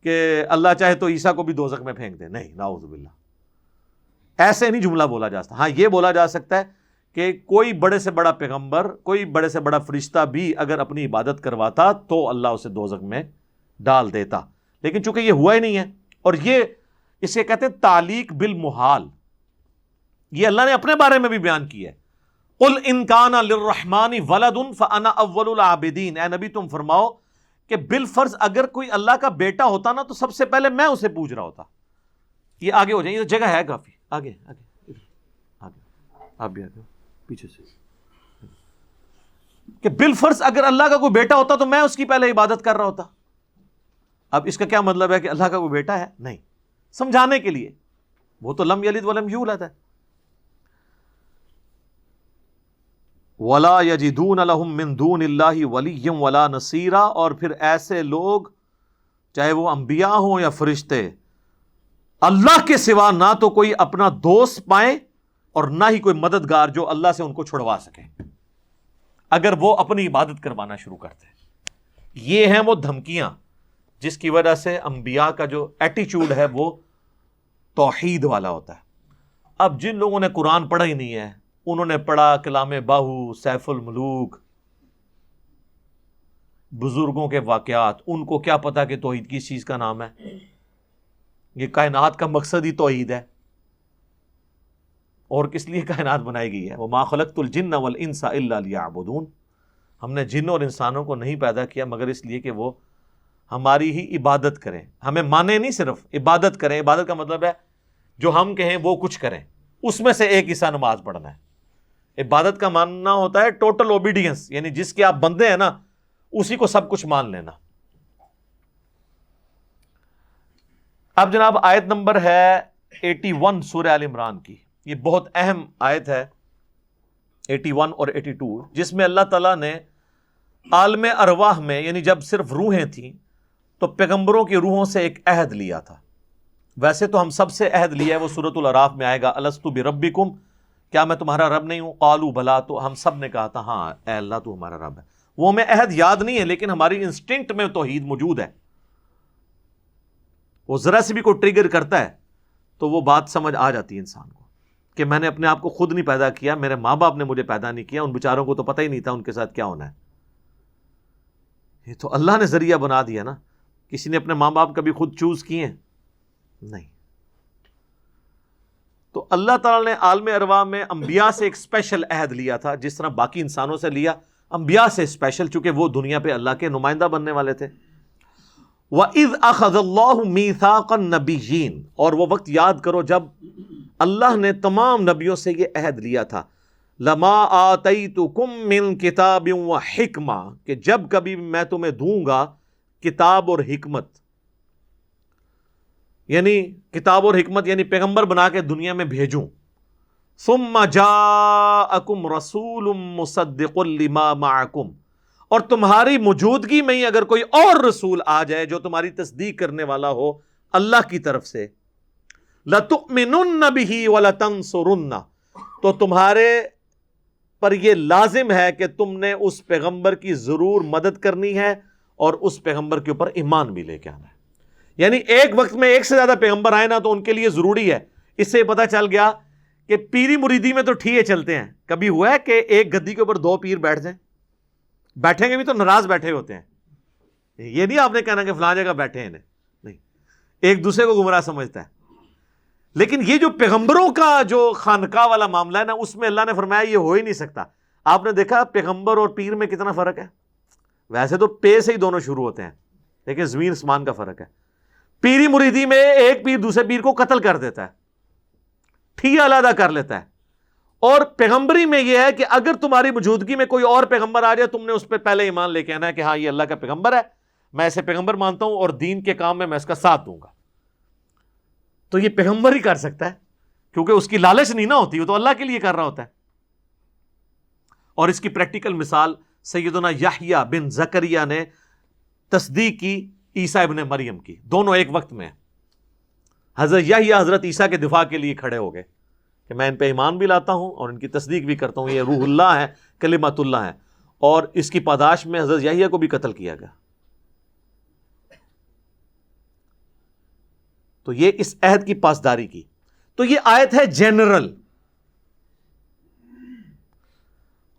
کہ اللہ چاہے تو عیسیٰ کو بھی دوزخ میں پھینک دے. نہیں، نعوذ باللہ، ایسے نہیں جملہ بولا جا سکتا. ہاں یہ بولا جا سکتا ہے کہ کوئی بڑے سے بڑا پیغمبر، کوئی بڑے سے بڑا فرشتہ بھی اگر اپنی عبادت کرواتا تو اللہ اسے دوزخ میں ڈال دیتا. لیکن چونکہ یہ ہوا ہی نہیں ہے، اور یہ اسے کہتے ہیں تعلیق بالمحال. یہ اللہ نے اپنے بارے میں بھی بیان کیا ہے. قُلْ إِنْ كَانَ لِلرَّحْمَٰنِ وَلَدٌ فَأَنَا أَوَّلُ الْعَابِدِينَ، اے نبی تم فرماؤ کہ بالفرض اگر کوئی اللہ کا بیٹا ہوتا نا تو سب سے پہلے میں اسے پوچھ رہا ہوتا. یہ آگے ہو جائیں، یہ جگہ ہے کافی آگے آگے آگے، آپ بھی آگے پیچھے سے. کہ بالفرض اگر اللہ کا کوئی بیٹا ہوتا تو میں اس کی پہلے عبادت کر رہا ہوتا. اب اس کا کیا مطلب ہے کہ اللہ کا کوئی بیٹا ہے؟ نہیں، سمجھانے کے لیے. وہ تو لم یلد ولم یولد ہے. وَلَا يَجِدُونَ لَهُم مِّن دُونِ اللَّهِ وَلِيًّا وَلَا نَصِيرًا، اور پھر ایسے لوگ چاہے وہ انبیاء ہوں یا فرشتے، اللہ کے سوا نہ تو کوئی اپنا دوست پائیں اور نہ ہی کوئی مددگار جو اللہ سے ان کو چھڑوا سکے اگر وہ اپنی عبادت کروانا شروع کرتے. یہ ہیں وہ دھمکیاں جس کی وجہ سے انبیاء کا جو ایٹیچیوڈ ہے وہ توحید والا ہوتا ہے. اب جن لوگوں نے قرآن پڑھا ہی نہیں ہے، انہوں نے پڑھا کلام باہو، سیف الملوک، بزرگوں کے واقعات، ان کو کیا پتا کہ توحید کس چیز کا نام ہے؟ یہ کائنات کا مقصد ہی توحید ہے. اور کس لیے کائنات بنائی گئی ہے؟ وَمَا خَلَقْتُ الْجِنَّ وَالْإِنسَ إِلَّا لِيَعْبُدُونَ، ہم نے جن اور انسانوں کو نہیں پیدا کیا مگر اس لیے کہ وہ ہماری ہی عبادت کریں. ہمیں مانے نہیں، صرف عبادت کریں. عبادت کا مطلب ہے جو ہم کہیں وہ کچھ کریں. اس میں سے ایک حصہ نماز پڑھنا ہے. عبادت کا ماننا ہوتا ہے ٹوٹل اوبیڈینس، یعنی جس کے آپ بندے ہیں نا اسی کو سب کچھ مان لینا. اب جناب آیت نمبر ہے 81 سورہ آل عمران کی. یہ بہت اہم آیت ہے 81 اور 82، جس میں اللہ تعالیٰ نے عالم ارواح میں، یعنی جب صرف روحیں تھیں تو پیغمبروں کی روحوں سے ایک عہد لیا تھا. ویسے تو ہم سب سے عہد لیا ہے، وہ سورۃ الاعراف میں آئے گا، الست بربکم، کیا میں تمہارا رب نہیں ہوں؟ قالوا بلا، تو ہم سب نے کہا تھا ہاں اے اللہ تو ہمارا رب ہے. وہ ہمیں عہد یاد نہیں ہے لیکن ہماری انسٹنکٹ میں توحید موجود ہے. وہ ذرا سے بھی کوئی ٹریگر کرتا ہے تو وہ بات سمجھ آ جاتی ہے انسان کو کہ میں نے اپنے آپ کو خود نہیں پیدا کیا، میرے ماں باپ نے مجھے پیدا نہیں کیا، ان بیچاروں کو تو پتہ ہی نہیں تھا ان کے ساتھ کیا ہونا ہے. یہ تو اللہ نے ذریعہ بنا دیا نا. کسی نے اپنے ماں باپ کبھی خود چوز کیے ہیں؟ نہیں. تو اللہ تعالیٰ نے عالم ارواح میں انبیاء سے ایک اسپیشل عہد لیا تھا، جس طرح باقی انسانوں سے لیا، انبیاء سے اسپیشل، چونکہ وہ دنیا پہ اللہ کے نمائندہ بننے والے تھے. وَإِذْ أَخَذَ اللَّهُ مِيثَاقَ النَّبِيِّينَ، اور وہ وقت یاد کرو جب اللہ نے تمام نبیوں سے یہ عہد لیا تھا، لَمَا آتَيْتُكُم مِّن كِتَابٍ وَحِكْمَةٍ، کہ جب کبھی میں تمہیں دوں گا کتاب اور حکمت، یعنی کتاب اور حکمت یعنی پیغمبر بنا کے دنیا میں بھیجوں. ثُمَّ جَاءَكُمْ رَسُولٌ مُصَدِّقٌ لِمَا مَعَكُمْ، اور تمہاری موجودگی میں ہی اگر کوئی اور رسول آ جائے جو تمہاری تصدیق کرنے والا ہو اللہ کی طرف سے، لَتُؤْمِنُنَّ بِهِ وَلَتَنْصُرُنَّ، تو تمہارے پر یہ لازم ہے کہ تم نے اس پیغمبر کی ضرور مدد کرنی ہے اور اس پیغمبر کے اوپر ایمان بھی لے کے آنا ہے. یعنی ایک وقت میں ایک سے زیادہ پیغمبر آئے نا تو ان کے لیے ضروری ہے. اس سے پتہ چل گیا کہ پیری مریدی میں تو ٹھیک چلتے ہیں. کبھی ہوا ہے کہ ایک گدی کے اوپر دو پیر بیٹھ جائیں؟ بیٹھیں گے بھی تو ناراض بیٹھے ہوتے ہیں. یہ نہیں آپ نے کہنا کہ فلاں جگہ بیٹھے ہیں, نہیں, ایک دوسرے کو گمراہ سمجھتا ہے. لیکن یہ جو پیغمبروں کا جو خانقاہ والا معاملہ ہے نا, اس میں اللہ نے فرمایا یہ ہو ہی نہیں سکتا. آپ نے دیکھا پیغمبر اور پیر میں کتنا فرق ہے. ویسے تو پے سے ہی دونوں شروع ہوتے ہیں, لیکن زمین آسمان کا فرق ہے. پیری مریدی میں ایک پیر دوسرے پیر کو قتل کر دیتا ہے, ٹھیک علیحدہ کر لیتا ہے. اور پیغمبری میں یہ ہے کہ اگر تمہاری موجودگی میں کوئی اور پیغمبر آ جائے, تم نے اس پہ پہلے ایمان لے کے آنا ہے کہ ہاں یہ اللہ کا پیغمبر ہے, میں اسے پیغمبر مانتا ہوں اور دین کے کام میں اس کا ساتھ دوں گا. تو یہ پیغمبر ہی کر سکتا ہے, کیونکہ اس کی لالچ نہیں نہ ہوتی, وہ تو اللہ کے لیے کر رہا ہوتا ہے. اور اس کی پریکٹیکل مثال سیدنا یحییٰ بن زکریا نے تصدیق کی عیسیٰ ابن مریم کی, دونوں ایک وقت میں. حضرت یحییٰ حضرت عیسیٰ کے دفاع کے لیے کھڑے ہو گئے کہ میں ان پہ ایمان بھی لاتا ہوں اور ان کی تصدیق بھی کرتا ہوں, یہ روح اللہ ہے, کلمت اللہ ہے. اور اس کی پاداش میں حضرت یحییٰ کو بھی قتل کیا گیا. تو یہ اس عہد کی پاسداری کی. تو یہ آیت ہے جنرل,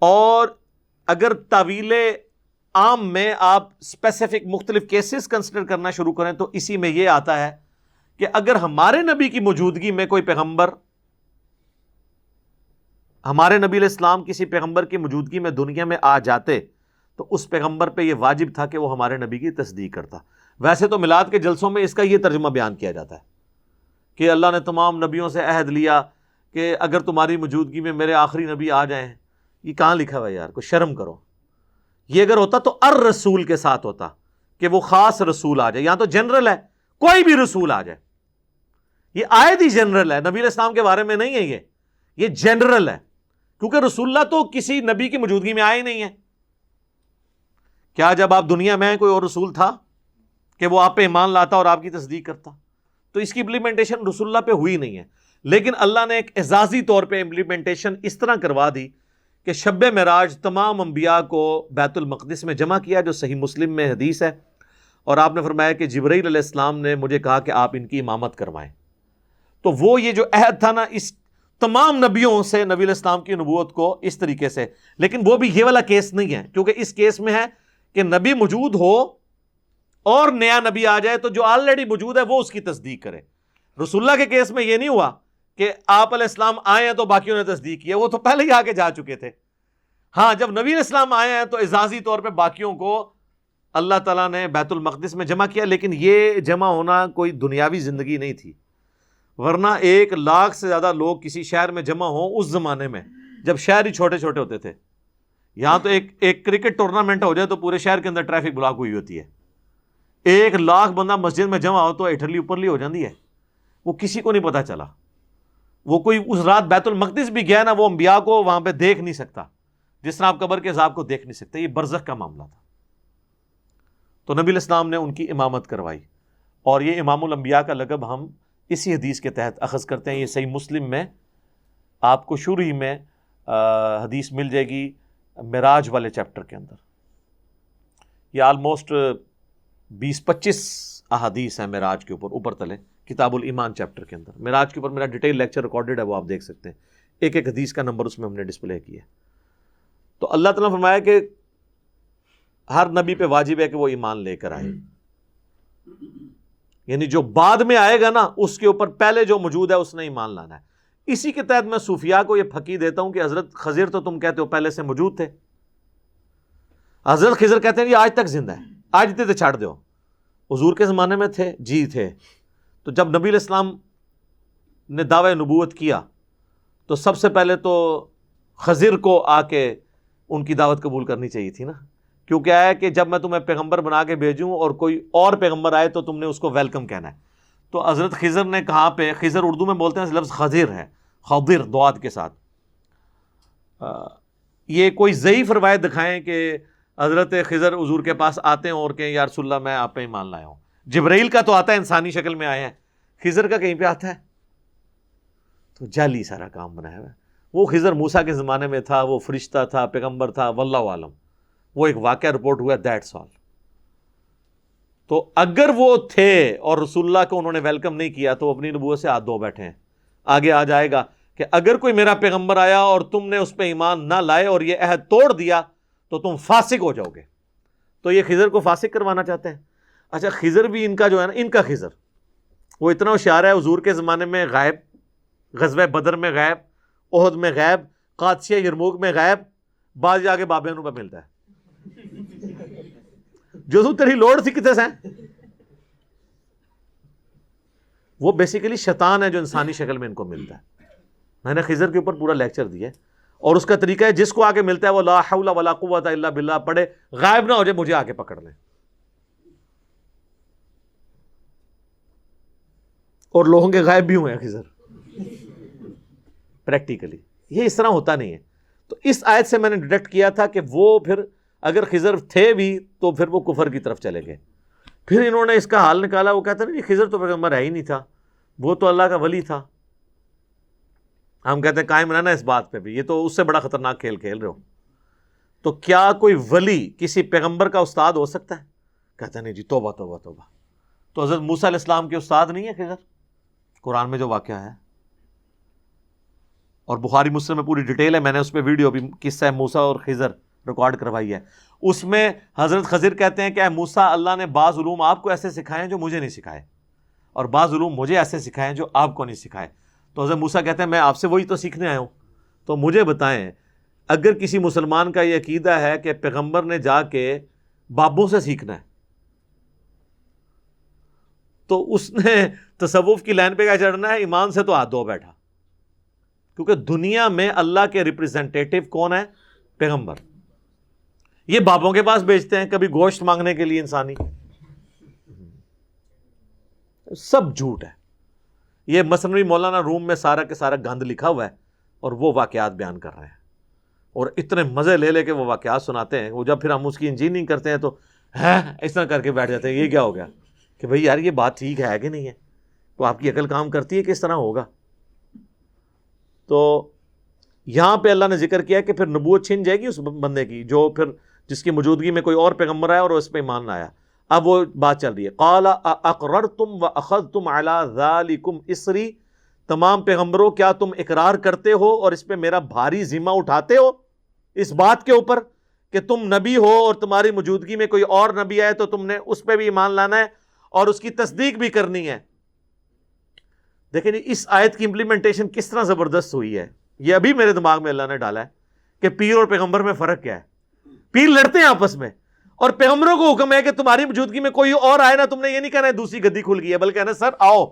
اور اگر تعویل عام میں آپ اسپیسیفک مختلف کیسز کنسیڈر کرنا شروع کریں تو اسی میں یہ آتا ہے کہ اگر ہمارے نبی کی موجودگی میں کوئی پیغمبر, ہمارے نبی علیہ السلام کسی پیغمبر کی موجودگی میں دنیا میں آ جاتے تو اس پیغمبر پہ یہ واجب تھا کہ وہ ہمارے نبی کی تصدیق کرتا. ویسے تو میلاد کے جلسوں میں اس کا یہ ترجمہ بیان کیا جاتا ہے کہ اللہ نے تمام نبیوں سے عہد لیا کہ اگر تمہاری موجودگی میں میرے آخری نبی آ جائیں. یہ کہاں لکھا ہوا ہے یار, کوئی شرم کرو. یہ اگر ہوتا تو الرسول کے ساتھ ہوتا کہ وہ خاص رسول آ جائے. یہاں تو جنرل ہے, کوئی بھی رسول آ جائے. یہ آیت ہی جنرل ہے, نبی علیہ السلام کے بارے میں نہیں ہے. یہ جنرل ہے کیونکہ رسول اللہ تو کسی نبی کی موجودگی میں آئے ہی نہیں ہے. کیا جب آپ دنیا میں کوئی اور رسول تھا کہ وہ آپ پہ ایمان لاتا اور آپ کی تصدیق کرتا؟ تو اس کی امپلیمنٹیشن رسول اللہ پہ ہوئی نہیں ہے. لیکن اللہ نے ایک اعزازی طور پہ امپلیمنٹیشن اس طرح کروا دی کہ شب معراج تمام انبیاء کو بیت المقدس میں جمع کیا, جو صحیح مسلم میں حدیث ہے. اور آپ نے فرمایا کہ جبرائیل علیہ السلام نے مجھے کہا کہ آپ ان کی امامت کروائیں. تو وہ یہ جو عہد تھا نا, اس تمام نبیوں سے نبی علیہ السلام کی نبوت کو اس طریقے سے. لیکن وہ بھی یہ والا کیس نہیں ہے, کیونکہ اس کیس میں ہے کہ نبی موجود ہو اور نیا نبی آ جائے تو جو آلریڈی موجود ہے وہ اس کی تصدیق کرے. رسول اللہ کے کیس میں یہ نہیں ہوا کہ آپ علیہ السلام آئے ہیں تو باقیوں نے تصدیق کی ہے, وہ تو پہلے ہی آگے جا چکے تھے. ہاں, جب نبی علیہ السلام آئے ہیں تو اعزازی طور پہ باقیوں کو اللہ تعالیٰ نے بیت المقدس میں جمع کیا. لیکن یہ جمع ہونا کوئی دنیاوی زندگی نہیں تھی, ورنہ 1 لاکھ سے زیادہ لوگ کسی شہر میں جمع ہوں اس زمانے میں جب شہر ہی چھوٹے چھوٹے ہوتے تھے. یہاں تو ایک کرکٹ ٹورنامنٹ ہو جائے تو پورے شہر کے اندر ٹریفک بلاک ہوئی ہوتی ہے. 1 لاکھ بندہ مسجد میں جمع ہو تو اٹھلی اوپرلی ہو جاتی ہے, وہ کسی کو نہیں پتا چلا. وہ کوئی اس رات بیت المقدس بھی گیا نا, وہ انبیاء کو وہاں پہ دیکھ نہیں سکتا جس طرح آپ قبر کے عذاب کو دیکھ نہیں سکتے. یہ برزخ کا معاملہ تھا. تو نبی علیہ السلام نے ان کی امامت کروائی, اور یہ امام الانبیاء کا لقب ہم اسی حدیث کے تحت اخذ کرتے ہیں. یہ صحیح مسلم میں آپ کو شروع ہی میں حدیث مل جائے گی معراج والے چیپٹر کے اندر. یہ آلموسٹ 20-25 احادیث ہیں معراج کے اوپر تلے, کتاب الایمان چیپٹر کے اندر. معراج کے اوپر میرا ڈیٹیل لیکچر ریکارڈڈ ہے, وہ آپ دیکھ سکتے ہیں. ایک ایک حدیث کا نمبر اس میں ہم نے ڈسپلے کیا ہے. تو اللہ تعالیٰ نے فرمایا کہ ہر نبی پہ واجب ہے کہ وہ ایمان لے کر آئے. یعنی جو بعد میں آئے گا نا اس کے اوپر پہلے جو موجود ہے اس نے ایمان لانا ہے. اسی کے تحت میں صوفیاء کو یہ پھکی دیتا ہوں کہ حضرت خضر تو تم کہتے ہو پہلے سے موجود تھے. حضرت خضر کہتے ہیں یہ آج تک زندہ ہے, آج تھے تو چھاڑ دو. حضور کے زمانے میں تھے, جی تھے. تو جب نبی علیہ السلام نے دعوی نبوت کیا تو سب سے پہلے تو خضر کو آ کے ان کی دعوت قبول کرنی چاہیے تھی نا, کیونکہ ہے کہ جب میں تمہیں پیغمبر بنا کے بھیجوں اور کوئی اور پیغمبر آئے تو تم نے اس کو ویلکم کہنا ہے. تو حضرت خضر نے کہاں پہ, خضر اردو میں بولتے ہیں لفظ خضر ہے, خضر دواد کے ساتھ. یہ کوئی ضعیف روایت دکھائیں کہ حضرت خضر حضور کے پاس آتے ہیں اور کہیں یا رسول اللہ میں آپ پہ ایمان لایا ہوں. جبرائیل کا تو آتا ہے انسانی شکل میں آئے ہیں, خضر کا کہیں پہ آتا ہے؟ تو جعلی سارا کام بنایا ہوا ہے. وہ خضر موسیٰ کے زمانے میں تھا، وہ فرشتہ تھا، پیغمبر تھا، واللہ عالم، وہ ایک واقعہ رپورٹ ہوا، دیٹس آل۔ تو اگر وہ تھے اور رسول اللہ کو انہوں نے ویلکم نہیں کیا تو وہ اپنی نبوت سے ہاتھ دھو بیٹھے ہیں۔ آگے آ جائے گا کہ اگر کوئی میرا پیغمبر آیا اور تم نے اس پہ ایمان نہ لائے اور یہ عہد توڑ دیا تو تم فاسق ہو جاؤ گے۔ تو یہ خضر کو فاسق کروانا چاہتے ہیں۔ اچھا، خضر بھی ان کا جو ہے نا، ان کا خضر وہ اتنا ہوشیار ہے، حضور کے زمانے میں غائب، غزوہ بدر میں غائب، احد میں غائب، قادسیہ یرموک میں غائب، بعد جا کے بابے انہوں پہ ملتا ہے۔ جو تو تیری لوڑ تھی کتے سے؟ وہ بیسیکلی شیطان ہے جو انسانی شکل میں ان کو ملتا ہے۔ میں نے خضر کے اوپر پورا لیکچر دیا ہے، اور اس کا طریقہ ہے جس کو آگے ملتا ہے وہ لا حول ولا قوت الا باللہ پڑھے، غائب نہ ہو جائے، مجھے آگے پکڑ لیں۔ اور لوگوں کے غائب بھی ہوئے ہیں خضر پریکٹیکلی، یہ اس طرح ہوتا نہیں ہے۔ تو اس آیت سے میں نے ڈیڈکٹ کیا تھا کہ وہ پھر اگر خضر تھے بھی تو پھر وہ کفر کی طرف چلے گئے۔ پھر انہوں نے اس کا حال نکالا، وہ کہتے ہیں نہیں خضر تو پیغمبر ہے ہی نہیں تھا، وہ تو اللہ کا ولی تھا۔ ہم کہتے ہیں قائم رہنا اس بات پہ بھی، یہ تو اس سے بڑا خطرناک کھیل کھیل رہے ہو۔ تو کیا کوئی ولی کسی پیغمبر کا استاد ہو سکتا ہے؟ کہتے ہیں نہیں جی، توبہ توبہ توبہ۔ تو حضرت موسیٰ علیہ السلام کے استاد نہیں ہے خضر؟ قرآن میں جو واقعہ ہے، اور بخاری مسلم میں پوری ڈیٹیل ہے، میں نے اس پہ ویڈیو بھی قصہ موسیٰ اور خضر ریکارڈ کروائی ہے۔ اس میں حضرت خضر کہتے ہیں کہ اے موسیٰ، اللہ نے بعض علوم آپ کو ایسے سکھائے ہیں جو مجھے نہیں سکھائے، اور بعض علوم مجھے ایسے سکھائے ہیں جو آپ کو نہیں سکھائے۔ تو حضرت موسیٰ کہتے ہیں میں آپ سے وہی تو سیکھنے آیا ہوں، تو مجھے بتائیں اگر کسی مسلمان کا یہ عقیدہ ہے کہ پیغمبر نے جا کے بابوں سے سیکھنا ہے تو اس نے تصوف کی لائن پہ کیا چڑھنا ہے؟ ایمان سے تو ہاتھ دھو بیٹھا، کیونکہ دنیا میں اللہ کے ریپرزینٹیٹو کون ہے؟ پیغمبر۔ یہ بابوں کے پاس بیچتے ہیں کبھی گوشت مانگنے کے لیے انسانی، سب جھوٹ ہے۔ یہ مثنوی مولانا روم میں سارا کے سارا گند لکھا ہوا ہے، اور وہ واقعات بیان کر رہے ہیں، اور اتنے مزے لے لے کے وہ واقعات سناتے ہیں۔ وہ جب پھر ہم اس کی انجینئرنگ کرتے ہیں تو اس طرح کر کے بیٹھ جاتے ہیں، یہ کیا ہو گیا کہ بھئی یار یہ بات ٹھیک ہے کہ نہیں ہے؟ تو آپ کی عقل کام کرتی ہے کہ اس طرح ہوگا؟ تو یہاں پہ اللہ نے ذکر کیا کہ پھر نبوت چھن جائے گی اس بندے کی جو پھر جس کی موجودگی میں کوئی اور پیغمبر آیا اور اس پہ ایمان نہ آیا۔ اب وہ بات چل رہی ہے، قال اقررتم واخذتم علی ذالکم اسری، تمام پیغمبروں کیا تم اقرار کرتے ہو اور اس پہ میرا بھاری ذمہ اٹھاتے ہو اس بات کے اوپر کہ تم نبی ہو اور تمہاری موجودگی میں کوئی اور نبی آئے تو تم نے اس پہ بھی ایمان لانا ہے اور اس کی تصدیق بھی کرنی ہے۔ دیکھیں اس آیت کی امپلیمنٹیشن کس طرح زبردست ہوئی ہے، یہ ابھی میرے دماغ میں اللہ نے ڈالا ہے کہ پیر اور پیغمبر میں فرق کیا ہے۔ پیر لڑتے ہیں آپس میں، اور پیغمبروں کو حکم ہے کہ تمہاری موجودگی میں کوئی اور آئے نا، تم نے یہ نہیں کہنا ہے دوسری گدی کھل گئی ہے، بلکہ کہنا سر آؤ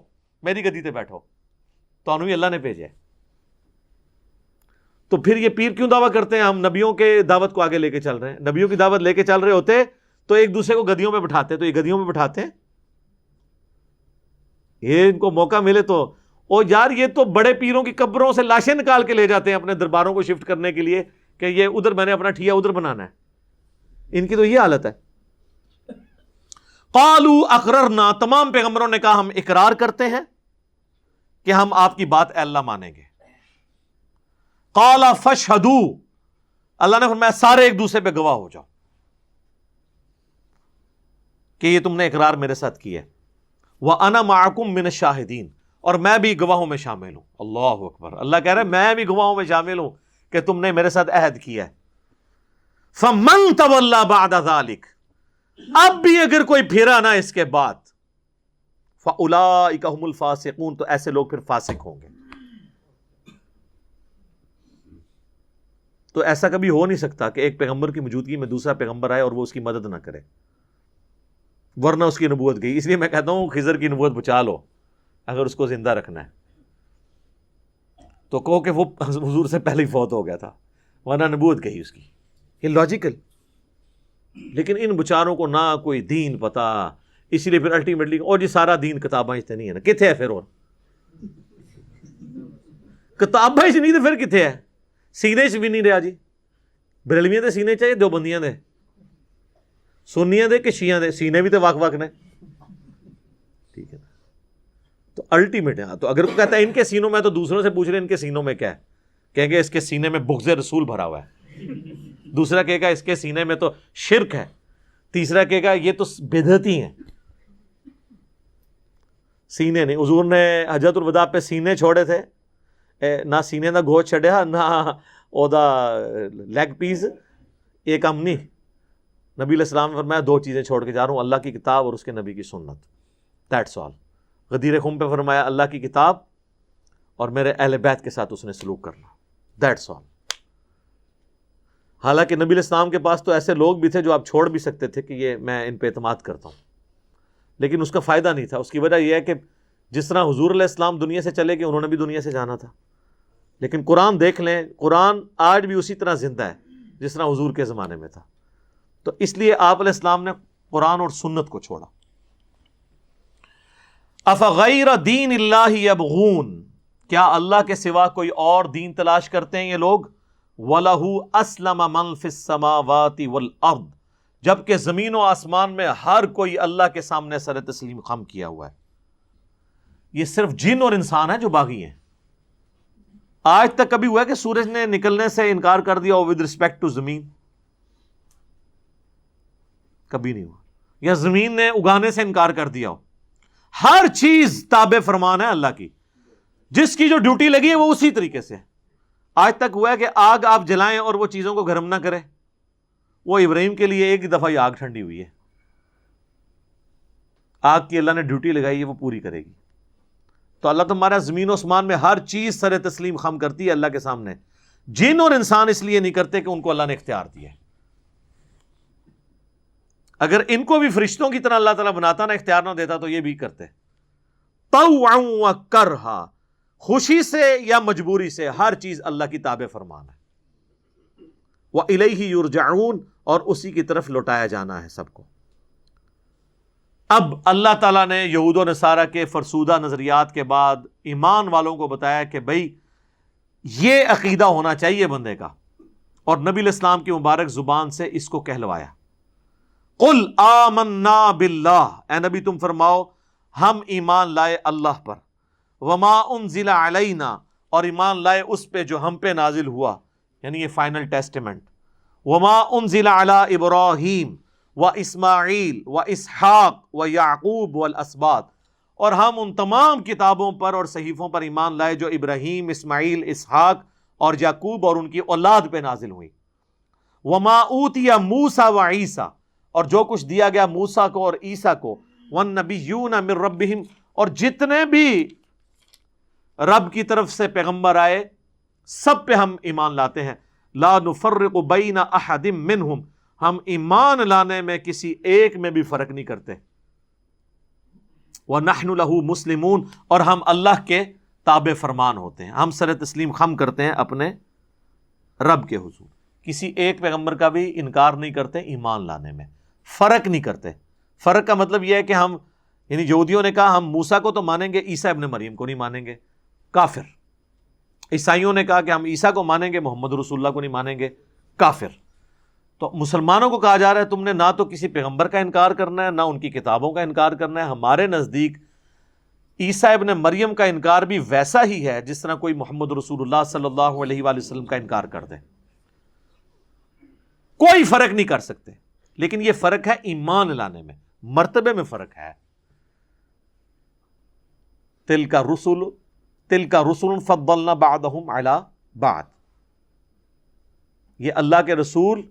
میری گدی تے بیٹھو، تو انہوں اللہ نے بھیجا ہے۔ تو پھر یہ پیر کیوں دعویٰ کرتے ہیں ہم نبیوں کے دعوت کو آگے لے کے چل رہے ہیں؟ نبیوں کی دعوت لے کے چل رہے ہوتے تو ایک دوسرے کو گدیوں میں بٹھاتے، تو یہ گدیوں میں بٹھاتے ہیں؟ یہ ان کو موقع ملے تو او یار، یہ تو بڑے پیروں کی قبروں سے لاشیں نکال کے لے جاتے ہیں اپنے درباروں کو شفٹ کرنے کے لیے کہ یہ ادھر میں نے اپنا ٹھیا ادھر بنانا ہے۔ ان کی تو یہ حالت ہے۔ قالوا اقررنا، تمام پیغمبروں نے کہا ہم اقرار کرتے ہیں کہ ہم آپ کی بات اے اللہ مانیں گے۔ قال فاشهدوا، اللہ نے فرمایا سارے ایک دوسرے پہ گواہ ہو جاؤ کہ یہ تم نے اقرار میرے ساتھ کیا ہے۔ وَأَنَا مَعَكُمْ مِنَ الشَّاهِدِينَ، اور میں بھی گواہوں میں شامل ہوں۔ اللہ اکبر، اللہ کہہ رہے ہیں میں بھی گواہوں میں شامل ہوں کہ تم نے میرے ساتھ عہد کیا ہے۔ فَمَن تَوَلَّى بَعْدَ ذَلِكَ، اب بھی اگر کوئی پھرا نہ اس کے بعد، فَأُولَئِكَ هُمُ الْفَاسِقُونَ، تو ایسے لوگ پھر فاسق ہوں گے۔ تو ایسا کبھی ہو نہیں سکتا کہ ایک پیغمبر کی موجودگی میں دوسرا پیغمبر آئے اور وہ اس کی مدد نہ کرے، ورنہ اس کی نبوت گئی۔ اس لیے میں کہتا ہوں خضر کی نبوت بچا لو اگر اس کو زندہ رکھنا ہے، تو کہو کہ وہ حضور سے پہلے ہی فوت ہو گیا تھا، ورنہ نبوت گئی اس کی۔ یہ لاجیکل، لیکن ان بچاروں کو نہ کوئی دین پتا، اسی لیے پھر الٹیمیٹلی اور جی سارا دین کتاباں سے نہیں ہے نا، کتنے ہے پھر؟ اور کتاباں سے نہیں تو پھر کتنے ہے؟ سینے سے بھی نہیں رہا جی، بریلویاں دے سینے چاہیے دیوبندیاں دے، سنیاں دے کہ شیعہ دے سینے بھی تو وق وق نے، ٹھیک ہے نا؟ تو الٹیمیٹ ہے۔ تو اگر وہ کہتا ہے ان کے سینوں میں، تو دوسروں سے پوچھ رہے ان کے سینوں میں کیا ہے کہیں گے اس کے سینے میں بغض رسول بھرا ہوا ہے، دوسرا کہے گا اس کے سینے میں تو شرک ہے، تیسرا کہے گا یہ تو بدعتی ہیں۔ سینے نہیں، حضور نے حجۃ الوداع پہ سینے چھوڑے تھے، نہ سینے نہ گوشت چھڑیا، نہ اودا لیگ پیس، ایک ہم نہیں۔ نبی علیہ السلام نے فرمایا دو چیزیں چھوڑ کے جا رہا ہوں، اللہ کی کتاب اور اس کے نبی کی سنت، دیٹس آل۔ غدیر خم پہ فرمایا اللہ کی کتاب اور میرے اہل بیت کے ساتھ اس نے سلوک کرنا، دیٹس آل۔ حالانکہ نبی علیہ السلام کے پاس تو ایسے لوگ بھی تھے جو آپ چھوڑ بھی سکتے تھے کہ یہ میں ان پہ اعتماد کرتا ہوں، لیکن اس کا فائدہ نہیں تھا۔ اس کی وجہ یہ ہے کہ جس طرح حضور علیہ السلام دنیا سے چلے گئے، انہوں نے بھی دنیا سے جانا تھا۔ لیکن قرآن دیکھ لیں، قرآن آج بھی اسی طرح زندہ ہے جس طرح حضور کے زمانے میں تھا۔ تو اس لیے آپ علیہ السلام نے قرآن اور سنت کو چھوڑا۔ افغیر دین اللہ یبغون، کیا اللہ کے سوا کوئی اور دین تلاش کرتے ہیں یہ لوگ؟ وَلَهُ أَسْلَمَ مَن فِي السَّمَاوَاتِ وَالْأَرْضِ، جبکہ زمین و آسمان میں ہر کوئی اللہ کے سامنے سر تسلیم خم کیا ہوا ہے۔ یہ صرف جن اور انسان ہیں جو باغی ہیں۔ آج تک کبھی ہوا ہے کہ سورج نے نکلنے سے انکار کر دیا ود رسپیکٹ ٹو زمین؟ کبھی نہیں ہوا۔ یا زمین نے اگانے سے انکار کر دیا ہو؟ ہر چیز تابع فرمان ہے اللہ کی، جس کی جو ڈیوٹی لگی ہے وہ اسی طریقے سے ہے۔ آج تک ہوا ہے کہ آگ آپ جلائیں اور وہ چیزوں کو گرم نہ کرے؟ وہ ابراہیم کے لیے ایک دفعہ یہ آگ ٹھنڈی ہوئی ہے۔ آگ کی اللہ نے ڈیوٹی لگائی ہے، وہ پوری کرے گی۔ تو اللہ تمہارا زمین و آسمان میں ہر چیز سر تسلیم خم کرتی ہے اللہ کے سامنے۔ جن اور انسان اس لیے نہیں کرتے کہ ان کو اللہ نے اختیار دیا ہے۔ اگر ان کو بھی فرشتوں کی طرح اللہ تعالیٰ بناتا نہ، اختیار نہ دیتا، تو یہ بھی کرتے۔ طوعا وکرہا، خوشی سے یا مجبوری سے، ہر چیز اللہ کی تابع فرمان ہے۔ وَإِلَيْهِ يُرْجَعُونَ، اور اسی کی طرف لوٹایا جانا ہے سب کو۔ اب اللہ تعالیٰ نے یہود و نصارہ کے فرسودہ نظریات کے بعد ایمان والوں کو بتایا کہ بھئی یہ عقیدہ ہونا چاہیے بندے کا، اور نبی علیہ السلام کی مبارک زبان سے اس کو کہلوایا۔ قل آمنا باللہ، اے نبی تم فرماؤ ہم ایمان لائے اللہ پر، وما انزل علینا، اور ایمان لائے اس پہ جو ہم پہ نازل ہوا، یعنی یہ فائنل ٹیسٹمنٹ، وما انزل علی ابراہیم و اسماعیل و اسحاق و یعقوب والاسباط، اور ہم ان تمام کتابوں پر اور صحیفوں پر ایمان لائے جو ابراہیم، اسماعیل، اسحاق اور یعقوب اور ان کی اولاد پہ نازل ہوئی۔ وما اوتی موسیٰ و عیسیٰ، اور جو کچھ دیا گیا موسیٰ کو اور عیسیٰ کو، والنبیون من ربہم، اور جتنے بھی رب کی طرف سے پیغمبر آئے سب پہ ہم ایمان لاتے ہیں۔ لا نفرق بین احد منہم، ہم ایمان لانے میں کسی ایک میں بھی فرق نہیں کرتے۔ وَنَحْنُ لَهُ مُسْلِمُونَ، اور ہم اللہ کے تابع فرمان ہوتے ہیں، ہم سر تسلیم خم کرتے ہیں اپنے رب کے حضور، کسی ایک پیغمبر کا بھی انکار نہیں کرتے، ایمان لانے میں فرق نہیں کرتے۔ فرق کا مطلب یہ ہے کہ ہم، یعنی یہودیوں نے کہا ہم موسیٰ کو تو مانیں گے، عیسیٰ ابن مریم کو نہیں مانیں گے، کافر۔ عیسائیوں نے کہا کہ ہم عیسیٰ کو مانیں گے، محمد رسول اللہ کو نہیں مانیں گے، کافر۔ تو مسلمانوں کو کہا جا رہا ہے تم نے نہ تو کسی پیغمبر کا انکار کرنا ہے، نہ ان کی کتابوں کا انکار کرنا ہے۔ ہمارے نزدیک عیسیٰ ابن مریم کا انکار بھی ویسا ہی ہے جس طرح کوئی محمد رسول اللہ صلی اللہ علیہ وآلہ وسلم کا انکار کر دے، کوئی فرق نہیں کر سکتے۔ لیکن یہ فرق ہے ایمان لانے میں، مرتبے میں فرق ہے۔ تلک رسل فضلنا بعضهم علی بعض، یہ اللہ کے رسول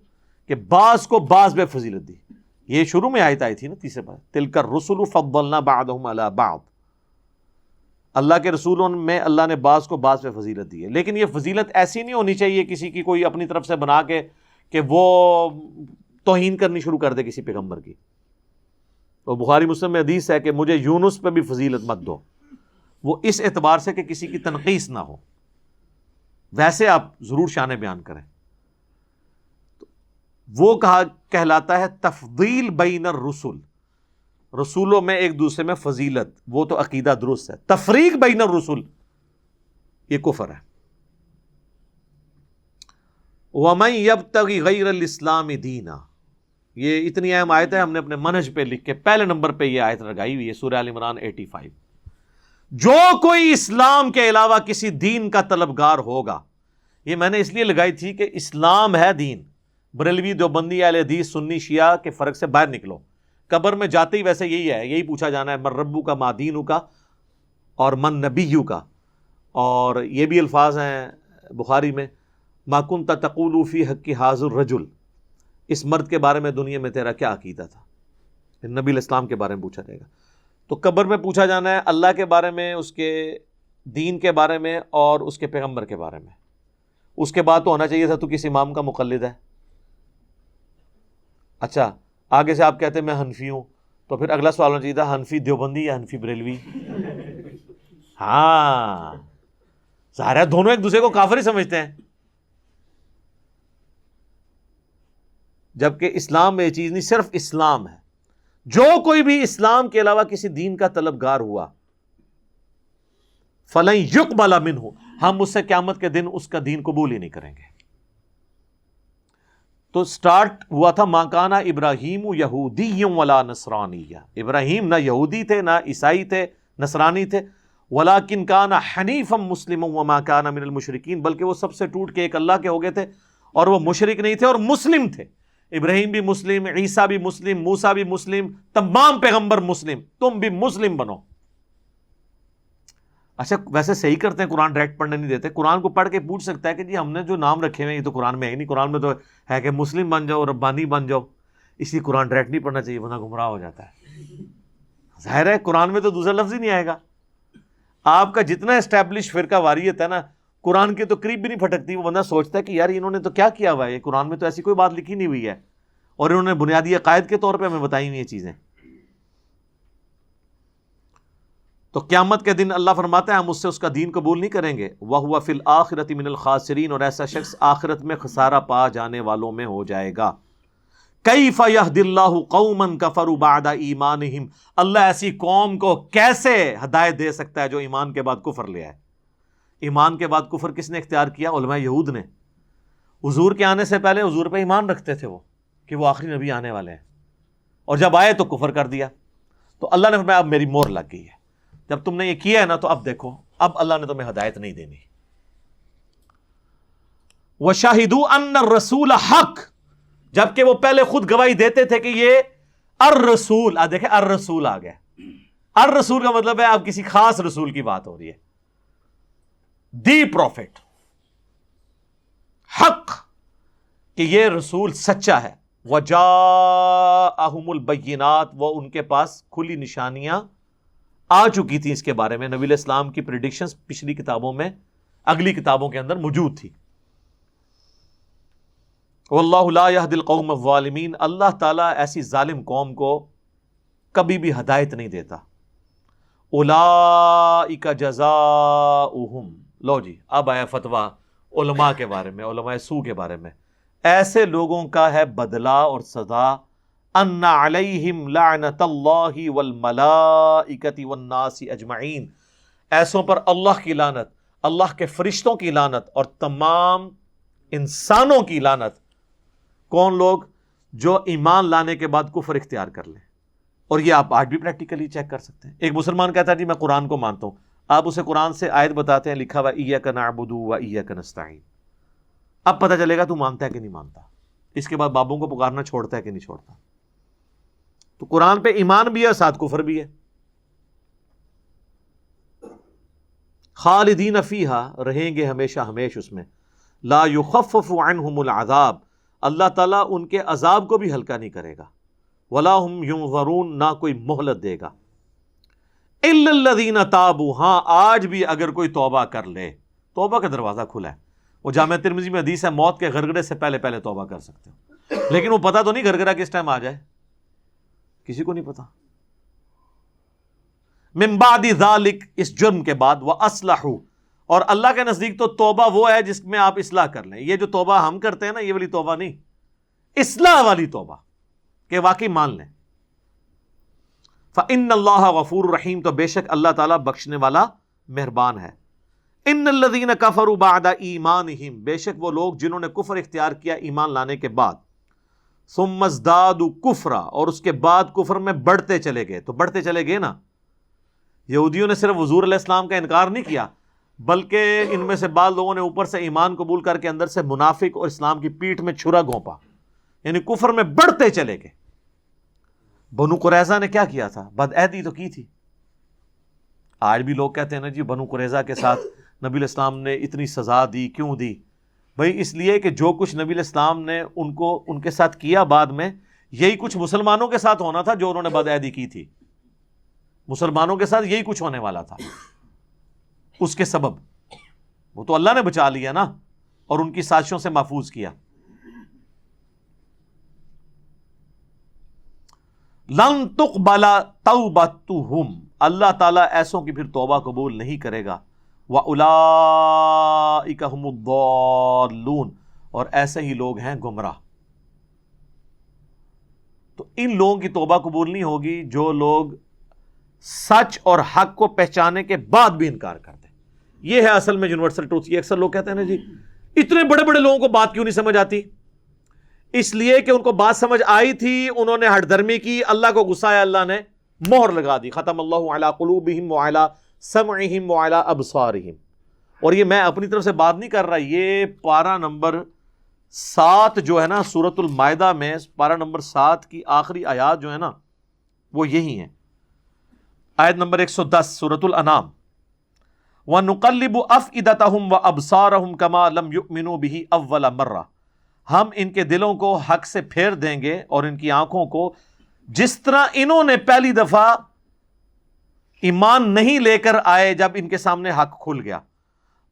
کہ بعض کو بعض پہ فضیلت دی۔ یہ شروع میں آیت آئی تھی نا، تیسرے پر، تلک الرسل فضلنا بعضهم علی بعض، اللہ کے رسولوں میں اللہ نے بعض کو بعض پہ فضیلت دی ہے۔ لیکن یہ فضیلت ایسی نہیں ہونی چاہیے کسی کی کوئی اپنی طرف سے بنا کے کہ وہ توہین کرنی شروع کر دے کسی پیغمبر کی۔ اور بخاری مسلم میں حدیث ہے کہ مجھے یونس پہ بھی فضیلت مت دو، وہ اس اعتبار سے کہ کسی کی تنقیص نہ ہو، ویسے آپ ضرور شان بیان کریں۔ وہ کہلاتا ہے تفضیل بین الرسل، رسولوں میں ایک دوسرے میں فضیلت، وہ تو عقیدہ درست ہے۔ تفریق بین الرسل یہ کفر ہے۔ وَمَن يَبْتَغِ غَيْرَ الْإِسْلَامِ دِينًا، یہ اتنی اہم آیت ہے، ہم نے اپنے منہج پہ لکھ کے پہلے نمبر پہ یہ آیت لگائی ہوئی ہے، سورہ آل عمران 85۔ جو کوئی اسلام کے علاوہ کسی دین کا طلبگار ہوگا یہ میں نے اس لیے لگائی تھی کہ اسلام ہے دین. بریلوی، دیوبندی، اہل حدیث، سنی، شیعہ کے فرق سے باہر نکلو. قبر میں جاتے ہی ویسے یہی ہے، یہی پوچھا جانا ہے، من ربو کا، ما دینو کا، اور من نبیو کا. اور یہ بھی الفاظ ہیں بخاری میں، ما کنت تقول فی حق ھذا الرجل، اس مرد کے بارے میں دنیا میں تیرا کیا عقیدہ تھا. نبی علیہ السلام کے بارے میں پوچھا جائے گا. تو قبر میں پوچھا جانا ہے اللہ کے بارے میں، اس کے دین کے بارے میں، اور اس کے پیغمبر کے بارے میں. اس کے بعد تو ہونا چاہیے تھا تو کس امام کا مقلد ہے. اچھا آگے سے آپ کہتے ہیں میں حنفی ہوں، تو پھر اگلا سوال ہونا چاہیے تھا حنفی دیوبندی یا حنفی بریلوی. ہاں ظاہر ہے دونوں ایک دوسرے کو کافر ہی سمجھتے ہیں، جبکہ اسلام میں یہ چیز نہیں، صرف اسلام ہے. جو کوئی بھی اسلام کے علاوہ کسی دین کا طلبگار ہوا فَلَن يُقْبَلَ مِنْهُ، ہم اس سے قیامت کے دن اس کا دین قبول ہی نہیں کریں گے. تو سٹارٹ ہوا تھا مَا كَانَ إِبْرَاهِيمُ يَهُودِيًّا وَلَا نَصْرَانِيًّا، ابراہیم نہ یہودی تھے نہ عیسائی تھے نصرانی تھے، وَلَكِنْ كَانَ حَنِيفًا مُسْلِمًا وَمَا كَانَ مِنَ الْمُشْرِكِينَ، بلکہ وہ سب سے ٹوٹ کے ایک اللہ کے ہو گئے تھے اور وہ مشرک نہیں تھے اور مسلم تھے. ابراہیم بھی مسلم، عیسیٰ بھی مسلم، موسیٰ بھی مسلم، تمام پیغمبر مسلم، تم بھی مسلم بنو. اچھا ویسے صحیح کرتے ہیں، قرآن ڈائریکٹ پڑھنے نہیں دیتے. قرآن کو پڑھ کے پوچھ سکتا ہے کہ جی ہم نے جو نام رکھے ہوئے ہیں یہ تو قرآن میں ہے نہیں، قرآن میں تو ہے کہ مسلم بن جاؤ، ربانی بن جاؤ، اسی قرآن ڈائریکٹ نہیں پڑھنا چاہیے ورنہ گمراہ ہو جاتا ہے. ظاہر ہے قرآن میں تو دوسرا لفظ ہی نہیں آئے گا. آپ کا جتنا اسٹیبلش فرقہ واریت ہے نا، قرآن کے تو قریب بھی نہیں پھٹکتی. وہ بندہ سوچتا ہے کہ یار انہوں نے تو کیا کیا ہوا ہے، یہ قرآن میں تو ایسی کوئی بات لکھی نہیں ہوئی ہے، اور انہوں نے بنیادی عقائد کے طور پہ ہمیں بتائی ہوئی یہ چیزیں. تو قیامت کے دن اللہ فرماتا ہے ہم اس سے اس کا دین قبول نہیں کریں گے. وَهُوَ فِي الْآخِرَةِ مِنَ الْخَاسِرِينَ، اور ایسا شخص آخرت میں خسارہ پا جانے والوں میں ہو جائے گا. كَيْفَ يَهْدِي اللَّهُ قَوْمًا كَفَرُوا بَعْدَ إِيمَانِهِمْ، اللہ ایسی قوم کو کیسے ہدایت دے سکتا ہے جو ایمان کے بعد کفر لے آئے. ایمان کے بعد کفر کس نے اختیار کیا؟ علماء یہود نے. حضور کے آنے سے پہلے حضور پہ ایمان رکھتے تھے وہ کہ وہ آخری نبی آنے والے ہیں، اور جب آئے تو کفر کر دیا. تو اللہ نے فرمایا اب میری مہر لگ گئی ہے، جب تم نے یہ کیا ہے نا تو اب دیکھو اب اللہ نے تمہیں ہدایت نہیں دینی. وَشَهِدُوا أَنَّ الرَّسُولَ حَقٌّ، جبکہ وہ پہلے خود گواہی دیتے تھے کہ یہ الرسول، دیکھیں الرسول آ گیا. الرسول کا مطلب ہے اب کسی خاص رسول کی بات ہو رہی ہے، دی پروفٹ، حق، کہ یہ رسول سچا ہے. وَجَاءَهُمُ الْبَيِّنَاتُ، وہ ان کے پاس کھلی نشانیاں آ چکی تھی اس کے بارے میں. نبی علیہ السلام کی پریڈکشنز پچھلی کتابوں میں، اگلی کتابوں کے اندر موجود تھی. وَاللَّهُ لَا يَهْدِي الْقَوْمَ الظَّالِمِينَ، اللہ تعالیٰ ایسی ظالم قوم کو کبھی بھی ہدایت نہیں دیتا. أُولَٰئِكَ جَزَاؤُهُمْ، لو جی اب آیا فتویٰ علماء کے بارے میں، علماء سو کے بارے میں. ایسے لوگوں کا ہے بدلہ اور سزا، ان علیہم لعنت اللہ والملائکۃ والناس اجمعین، ایسوں پر اللہ کی لعنت، اللہ کے فرشتوں کی لعنت اور تمام انسانوں کی لعنت. کون لوگ؟ جو ایمان لانے کے بعد کفر اختیار کر لیں. اور یہ آپ آج بھی پریکٹیکلی چیک کر سکتے ہیں. ایک مسلمان کہتا ہے جی میں قرآن کو مانتا ہوں، آپ اسے قرآن سے آیت بتاتے ہیں لکھا ہوا ایاک نعبد و ایاک نستعین، اب پتہ چلے گا تو مانتا ہے کہ نہیں مانتا. اس کے بعد بابوں کو پکارنا چھوڑتا ہے کہ نہیں چھوڑتا. تو قرآن پہ ایمان بھی ہے ساتھ کفر بھی ہے. خالدین فیہا، رہیں گے ہمیشہ ہمیش اس میں. لا یخفف عنہم العذاب، اللہ تعالیٰ ان کے عذاب کو بھی ہلکا نہیں کرے گا. ولا ہم ینظرون، نہ کوئی مہلت دے گا. الا الذین تابوا، ہاں آج بھی اگر کوئی توبہ کر لے، توبہ کا دروازہ کھلا ہے. وہ جامع ترمذی میں حدیث ہے موت کے غرغرے سے پہلے پہلے توبہ کر سکتے ہو، لیکن وہ پتہ تو نہیں غرغرہ کس ٹائم آ جائے، کسی کو نہیں پتا. من بعد ذالک، اس جرم کے بعد، وَأَصْلَحُوا، اور اللہ کے نزدیک تو توبہ وہ ہے جس میں آپ اصلاح کر لیں. یہ جو توبہ ہم کرتے ہیں نا یہ والی توبہ نہیں، اصلاح والی توبہ کہ واقعی مان لیں. فَإِنَّ اللَّهَ غَفُورٌ رَحِيمٌ، تو بے شک اللہ تعالیٰ بخشنے والا مہربان ہے. ان الذین کفروا بعد ایمانہم، بے شک وہ لوگ جنہوں نے کفر اختیار کیا ایمان لانے کے بعد. ثم ازدادوا کفرا، اور اس کے بعد کفر میں بڑھتے چلے گئے. تو بڑھتے چلے گئے نا. یہودیوں نے صرف حضور علیہ السلام کا انکار نہیں کیا، بلکہ ان میں سے بعض لوگوں نے اوپر سے ایمان قبول کر کے اندر سے منافق اور اسلام کی پیٹھ میں چھرا گھونپا، یعنی کفر میں بڑھتے چلے گئے۔ بنو قریظہ نے کیا کیا تھا؟ بدعہدی تو کی تھی۔ آج بھی لوگ کہتے ہیں نا جی بنو قریظہ کے ساتھ نبی الاسلام نے اتنی سزا دی، کیوں دی؟ بھائی اس لیے کہ جو کچھ نبی الاسلام نے ان کے ساتھ کیا بعد میں، یہی کچھ مسلمانوں کے ساتھ ہونا تھا جو انہوں نے بدعہدی کی تھی۔ مسلمانوں کے ساتھ یہی کچھ ہونے والا تھا، اس کے سبب وہ تو اللہ نے بچا لیا نا اور ان کی سازشوں سے محفوظ کیا۔ لن تقبل توبتہم، اللہ تعالیٰ ایسوں کی پھر توبہ قبول نہیں کرے گا۔ وَأُولَئِكَ هُمُ الضَّالُّونَ، اور ایسے ہی لوگ ہیں گمراہ۔ تو ان لوگوں کی توبہ قبول نہیں ہوگی جو لوگ سچ اور حق کو پہچانے کے بعد بھی انکار کرتے ہیں۔ یہ ہے اصل میں یونیورسل ٹروتھ۔ یہ اکثر لوگ کہتے ہیں نا جی اتنے بڑے بڑے لوگوں کو بات کیوں نہیں سمجھ آتی؟ اس لیے کہ ان کو بات سمجھ آئی تھی، انہوں نے ہٹ درمی کی، اللہ کو غصہ آیا، اللہ نے مہر لگا دی، ختم اللہ علی قلوبہم وعلی سمعہم وعلی ابصارہم۔ اور یہ میں اپنی طرف سے بات نہیں کر رہا، یہ پارہ نمبر 7 جو ہے نا سورۃ المائدہ میں، پارہ نمبر 7 کی آخری آیات جو ہے نا وہ یہی ہیں۔ آیت نمبر 110 سورۃ الانعام، وَنُقَلِّبُ أَفْئِدَتَهُمْ وَأَبْصَارَهُمْ كَمَا لَمْ يُؤْمِنُوا بِهِ أَوَّلَ مَرَّةٍ، ہم ان کے دلوں کو حق سے پھیر دیں گے اور ان کی آنکھوں کو جس طرح انہوں نے پہلی دفعہ ایمان نہیں لے کر آئے جب ان کے سامنے حق کھل گیا۔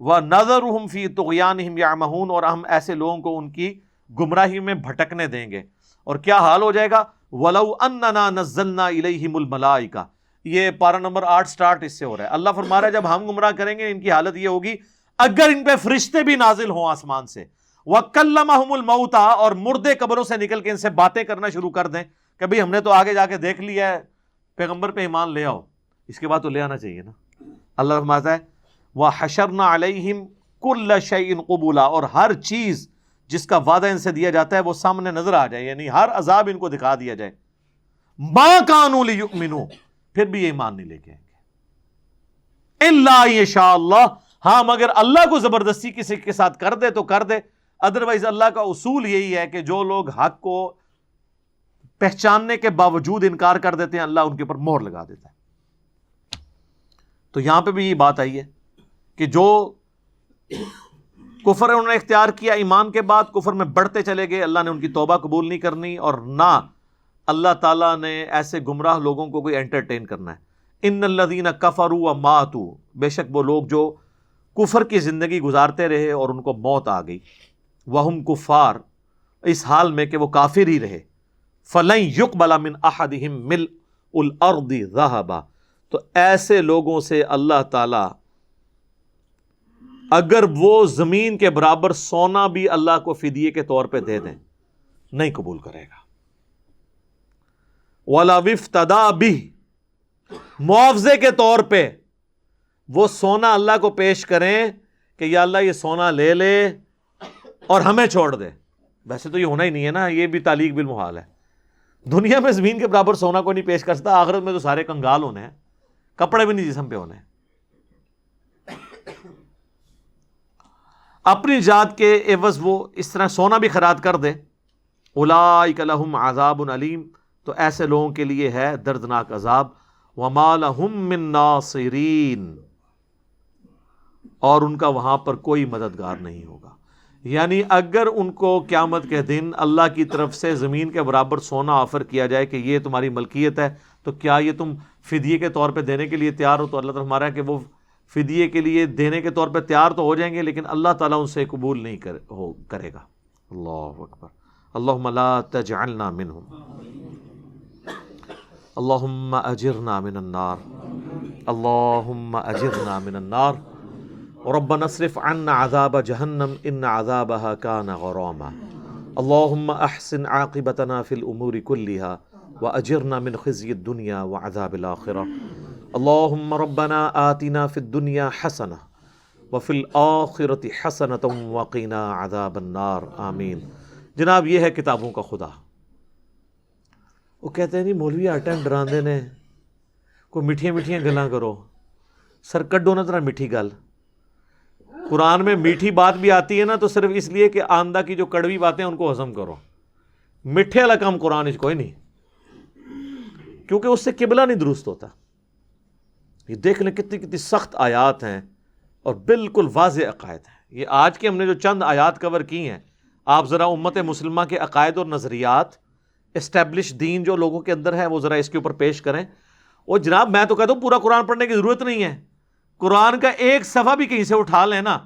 وَنَذَرُهُمْ فِي طُغْيَانِهِمْ يَعْمَهُونَ، اور ہم ایسے لوگوں کو ان کی گمراہی میں بھٹکنے دیں گے۔ اور کیا حال ہو جائے گا؟ وَلَوْ أَنَّنَا نَزَّلْنَا إِلَيْهِمُ الْمَلَائِكَةَ، یہ پارہ نمبر 8 سٹارٹ اس سے ہو رہا ہے۔ اللہ فرما رہا ہے جب ہم گمراہ کریں گے ان کی حالت یہ ہوگی اگر ان پہ فرشتے بھی نازل ہوں آسمان سے، وَكَلَّمَهُمُ الْمَوْتَى، اور مردے قبروں سے نکل کے ان سے باتیں کرنا شروع کر دیں کہ بھئی ہم نے تو آگے جا کے دیکھ لیا ہے، پیغمبر پہ ایمان لے آؤ، اس کے بعد تو لے آنا چاہیے نا۔ اللہ فرماتا ہے وَحَشَرْنَا عَلَيْهِمْ كُلَّ شَيْءٍ قُبُولًا، اور ہر چیز جس کا وعدہ ان سے دیا جاتا ہے وہ سامنے نظر آ جائے، یعنی ہر عذاب ان کو دکھا دیا جائے۔ مَا كَانُوا لِيُؤْمِنُوا، پھر بھی یہ ایمان نہیں لے کے آئیں گے۔ إِلَّا يَشَاءَ اللَّهُ، ہاں مگر اللہ کو زبردستی کسی کے ساتھ کر دے تو کر دے، ادروائز اللہ کا اصول یہی ہے کہ جو لوگ حق کو پہچاننے کے باوجود انکار کر دیتے ہیں اللہ ان کے اوپر مہر لگا دیتا ہے۔ تو یہاں پہ بھی یہ بات آئی ہے کہ جو کفر انہوں نے اختیار کیا ایمان کے بعد، کفر میں بڑھتے چلے گئے، اللہ نے ان کی توبہ قبول نہیں کرنی، اور نہ اللہ تعالیٰ نے ایسے گمراہ لوگوں کو کوئی انٹرٹین کرنا ہے۔ ان الذین کفروا وماتوا، بے شک وہ لوگ جو کفر کی زندگی گزارتے رہے اور ان کو موت آ گئی، وہم کفار، اس حال میں کہ وہ کافر ہی رہے، فلن یقبل من احدہم ملء الارض ذہبا، تو ایسے لوگوں سے اللہ تعالی اگر وہ زمین کے برابر سونا بھی اللہ کو فدیے کے طور پہ دے دیں نہیں قبول کرے گا۔ وَلَوِ افْتَدَىٰ بِهِ، معاوضے کے طور پہ وہ سونا اللہ کو پیش کریں کہ یا اللہ یہ سونا لے لے اور ہمیں چھوڑ دے۔ ویسے تو یہ ہونا ہی نہیں ہے نا، یہ بھی تعلیق بالمحال ہے۔ دنیا میں زمین کے برابر سونا کوئی نہیں پیش کر سکتا، آخرت میں تو سارے کنگال ہونے ہیں، کپڑے بھی نہیں جسم پہ ہونے ہیں۔ اپنی ذات کے عوض وہ اس طرح سونا بھی خیرات کر دے۔ اولئک لہم عذاب علیم، تو ایسے لوگوں کے لیے ہے دردناک عذاب۔ وما لہم من ناصرین، اور ان کا وہاں پر کوئی مددگار نہیں ہوگا۔ یعنی اگر ان کو قیامت کے دن اللہ کی طرف سے زمین کے برابر سونا آفر کیا جائے کہ یہ تمہاری ملکیت ہے، تو کیا یہ تم فدیے کے طور پہ دینے کے لیے تیار ہو؟ تو اللہ تعالیٰ ہمارا ہے کہ وہ فدیے کے لیے دینے کے طور پہ تیار تو ہو جائیں گے، لیکن اللہ تعالیٰ ان سے قبول نہیں کرے گا۔ اللہ اکبر۔ اللہم لا تجعلنا منہم، اللہم اجرنا من النار، اللہم اجرنا من النار، ربنا اصرف عنا عذاب جہنم ان عذابها كان غراما، اللہم احسن عاقبتنا فی الامور كلها واجرنا من خزي الدنيا وعذاب الآخرة، اللہم ربنا آتنا فی الدنیا حسنہ وفی الآخرة حسنة وقنا عذاب النار، آمین۔ جناب یہ ہے کتابوں کا خدا۔ وہ کہتے ہیں نہیں مولوی آٹا ڈراندے نے کوئی میٹھیاں میٹھیاں گلاں کرو، سر کڈو نہ ترا میٹھی گل، قرآن میں میٹھی بات بھی آتی ہے نا تو صرف اس لیے کہ آندہ کی جو کڑوی باتیں ان کو ہضم کرو. میٹھے والا کام قرآن اس کوئی نہیں, کیونکہ اس سے قبلہ نہیں درست ہوتا. یہ دیکھ لیں کتنی کتنی سخت آیات ہیں اور بالکل واضح عقائد ہیں. یہ آج کے ہم نے جو چند آیات کور کی ہیں, آپ ذرا امت مسلمہ کے عقائد اور نظریات, اسٹیبلش دین جو لوگوں کے اندر ہے, وہ ذرا اس کے اوپر پیش کریں. اور جناب میں تو کہتا ہوں پورا قرآن پڑھنے کی ضرورت نہیں ہے. قرآن کا ایک صفحہ بھی کہیں سے اٹھا لیں نا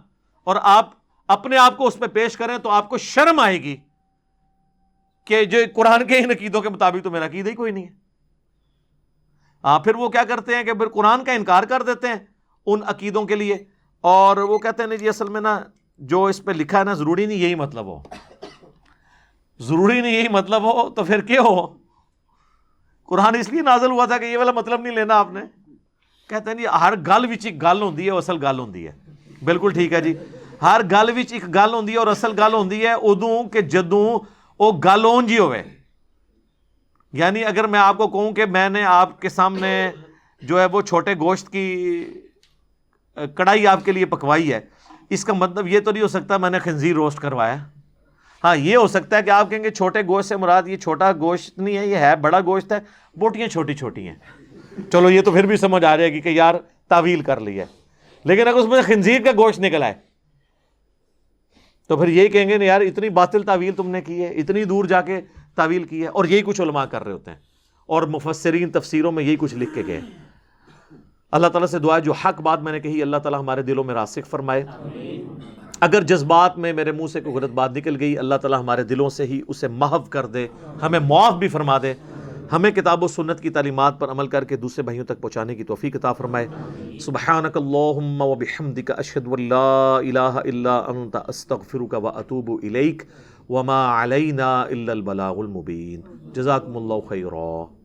اور آپ اپنے آپ کو اس پہ پیش کریں تو آپ کو شرم آئے گی کہ جو قرآن کے ان عقیدوں کے مطابق تو میرا عقیدہ ہی کوئی نہیں ہے. پھر وہ کیا کرتے ہیں کہ پھر قرآن کا انکار کر دیتے ہیں ان عقیدوں کے لیے, اور وہ کہتے ہیں جی اصل میں نا جو اس پہ لکھا ہے نا ضروری نہیں یہی مطلب ہو, ضروری نہیں یہی مطلب ہو تو پھر کیا ہو؟ قرآن اس لیے نازل ہوا تھا کہ یہ والا مطلب نہیں لینا آپ نے. کہتے ہیں جی ہر گل وچ ایک گل ہوندی ہے, اصل گل ہوندی ہے. بالکل ٹھیک ہے جی, ہر گل وچ ایک گل ہوندی ہے اور اصل گل ہوندی ہے ادوں کہ جدوں وہ گل اونجی ہوئے. یعنی اگر میں آپ کو کہوں کہ میں نے آپ کے سامنے جو ہے وہ چھوٹے گوشت کی کڑھائی آپ کے لیے پکوائی ہے, اس کا مطلب یہ تو نہیں ہو سکتا میں نے خنزیر روسٹ کروایا. ہاں یہ ہو سکتا ہے کہ آپ کہیں گے چھوٹے گوشت سے مراد یہ چھوٹا گوشت نہیں ہے, یہ ہے بڑا گوشت ہے, بوٹیاں چھوٹی چھوٹی ہیں. چلو یہ تو پھر بھی سمجھ آ جائے گی کہ یار تعویل کر لی ہے. لیکن اگر اس میں خنزیر کا گوشت نکل آئے تو پھر یہی کہیں گے نا یار اتنی باطل تعویل تم نے کی ہے, اتنی دور جا کے تعویل کی ہے. اور یہی کچھ علماء کر رہے ہوتے ہیں اور مفسرین تفسیروں میں یہی کچھ لکھ کے گئے. اللہ تعالیٰ سے دعا ہے جو حق بات میں نے کہی اللہ تعالیٰ ہمارے دلوں میں راسخ فرمائے. اگر جذبات میں میرے منہ سے کوئی غلط بات نکل گئی اللہ تعالیٰ ہمارے دلوں سے ہی اسے محو کر دے, ہمیں معاف بھی فرما دے, ہمیں کتاب و سنت کی تعلیمات پر عمل کر کے دوسرے بھائیوں تک پہنچانے کی توفیق عطا فرمائے. سبحانک اللہم و بحمدک اشہد ان لا الہ الا انت استغفرک و اتوب الیک وما علینا الا البلاغ المبین. جزاکم اللہ خیرا.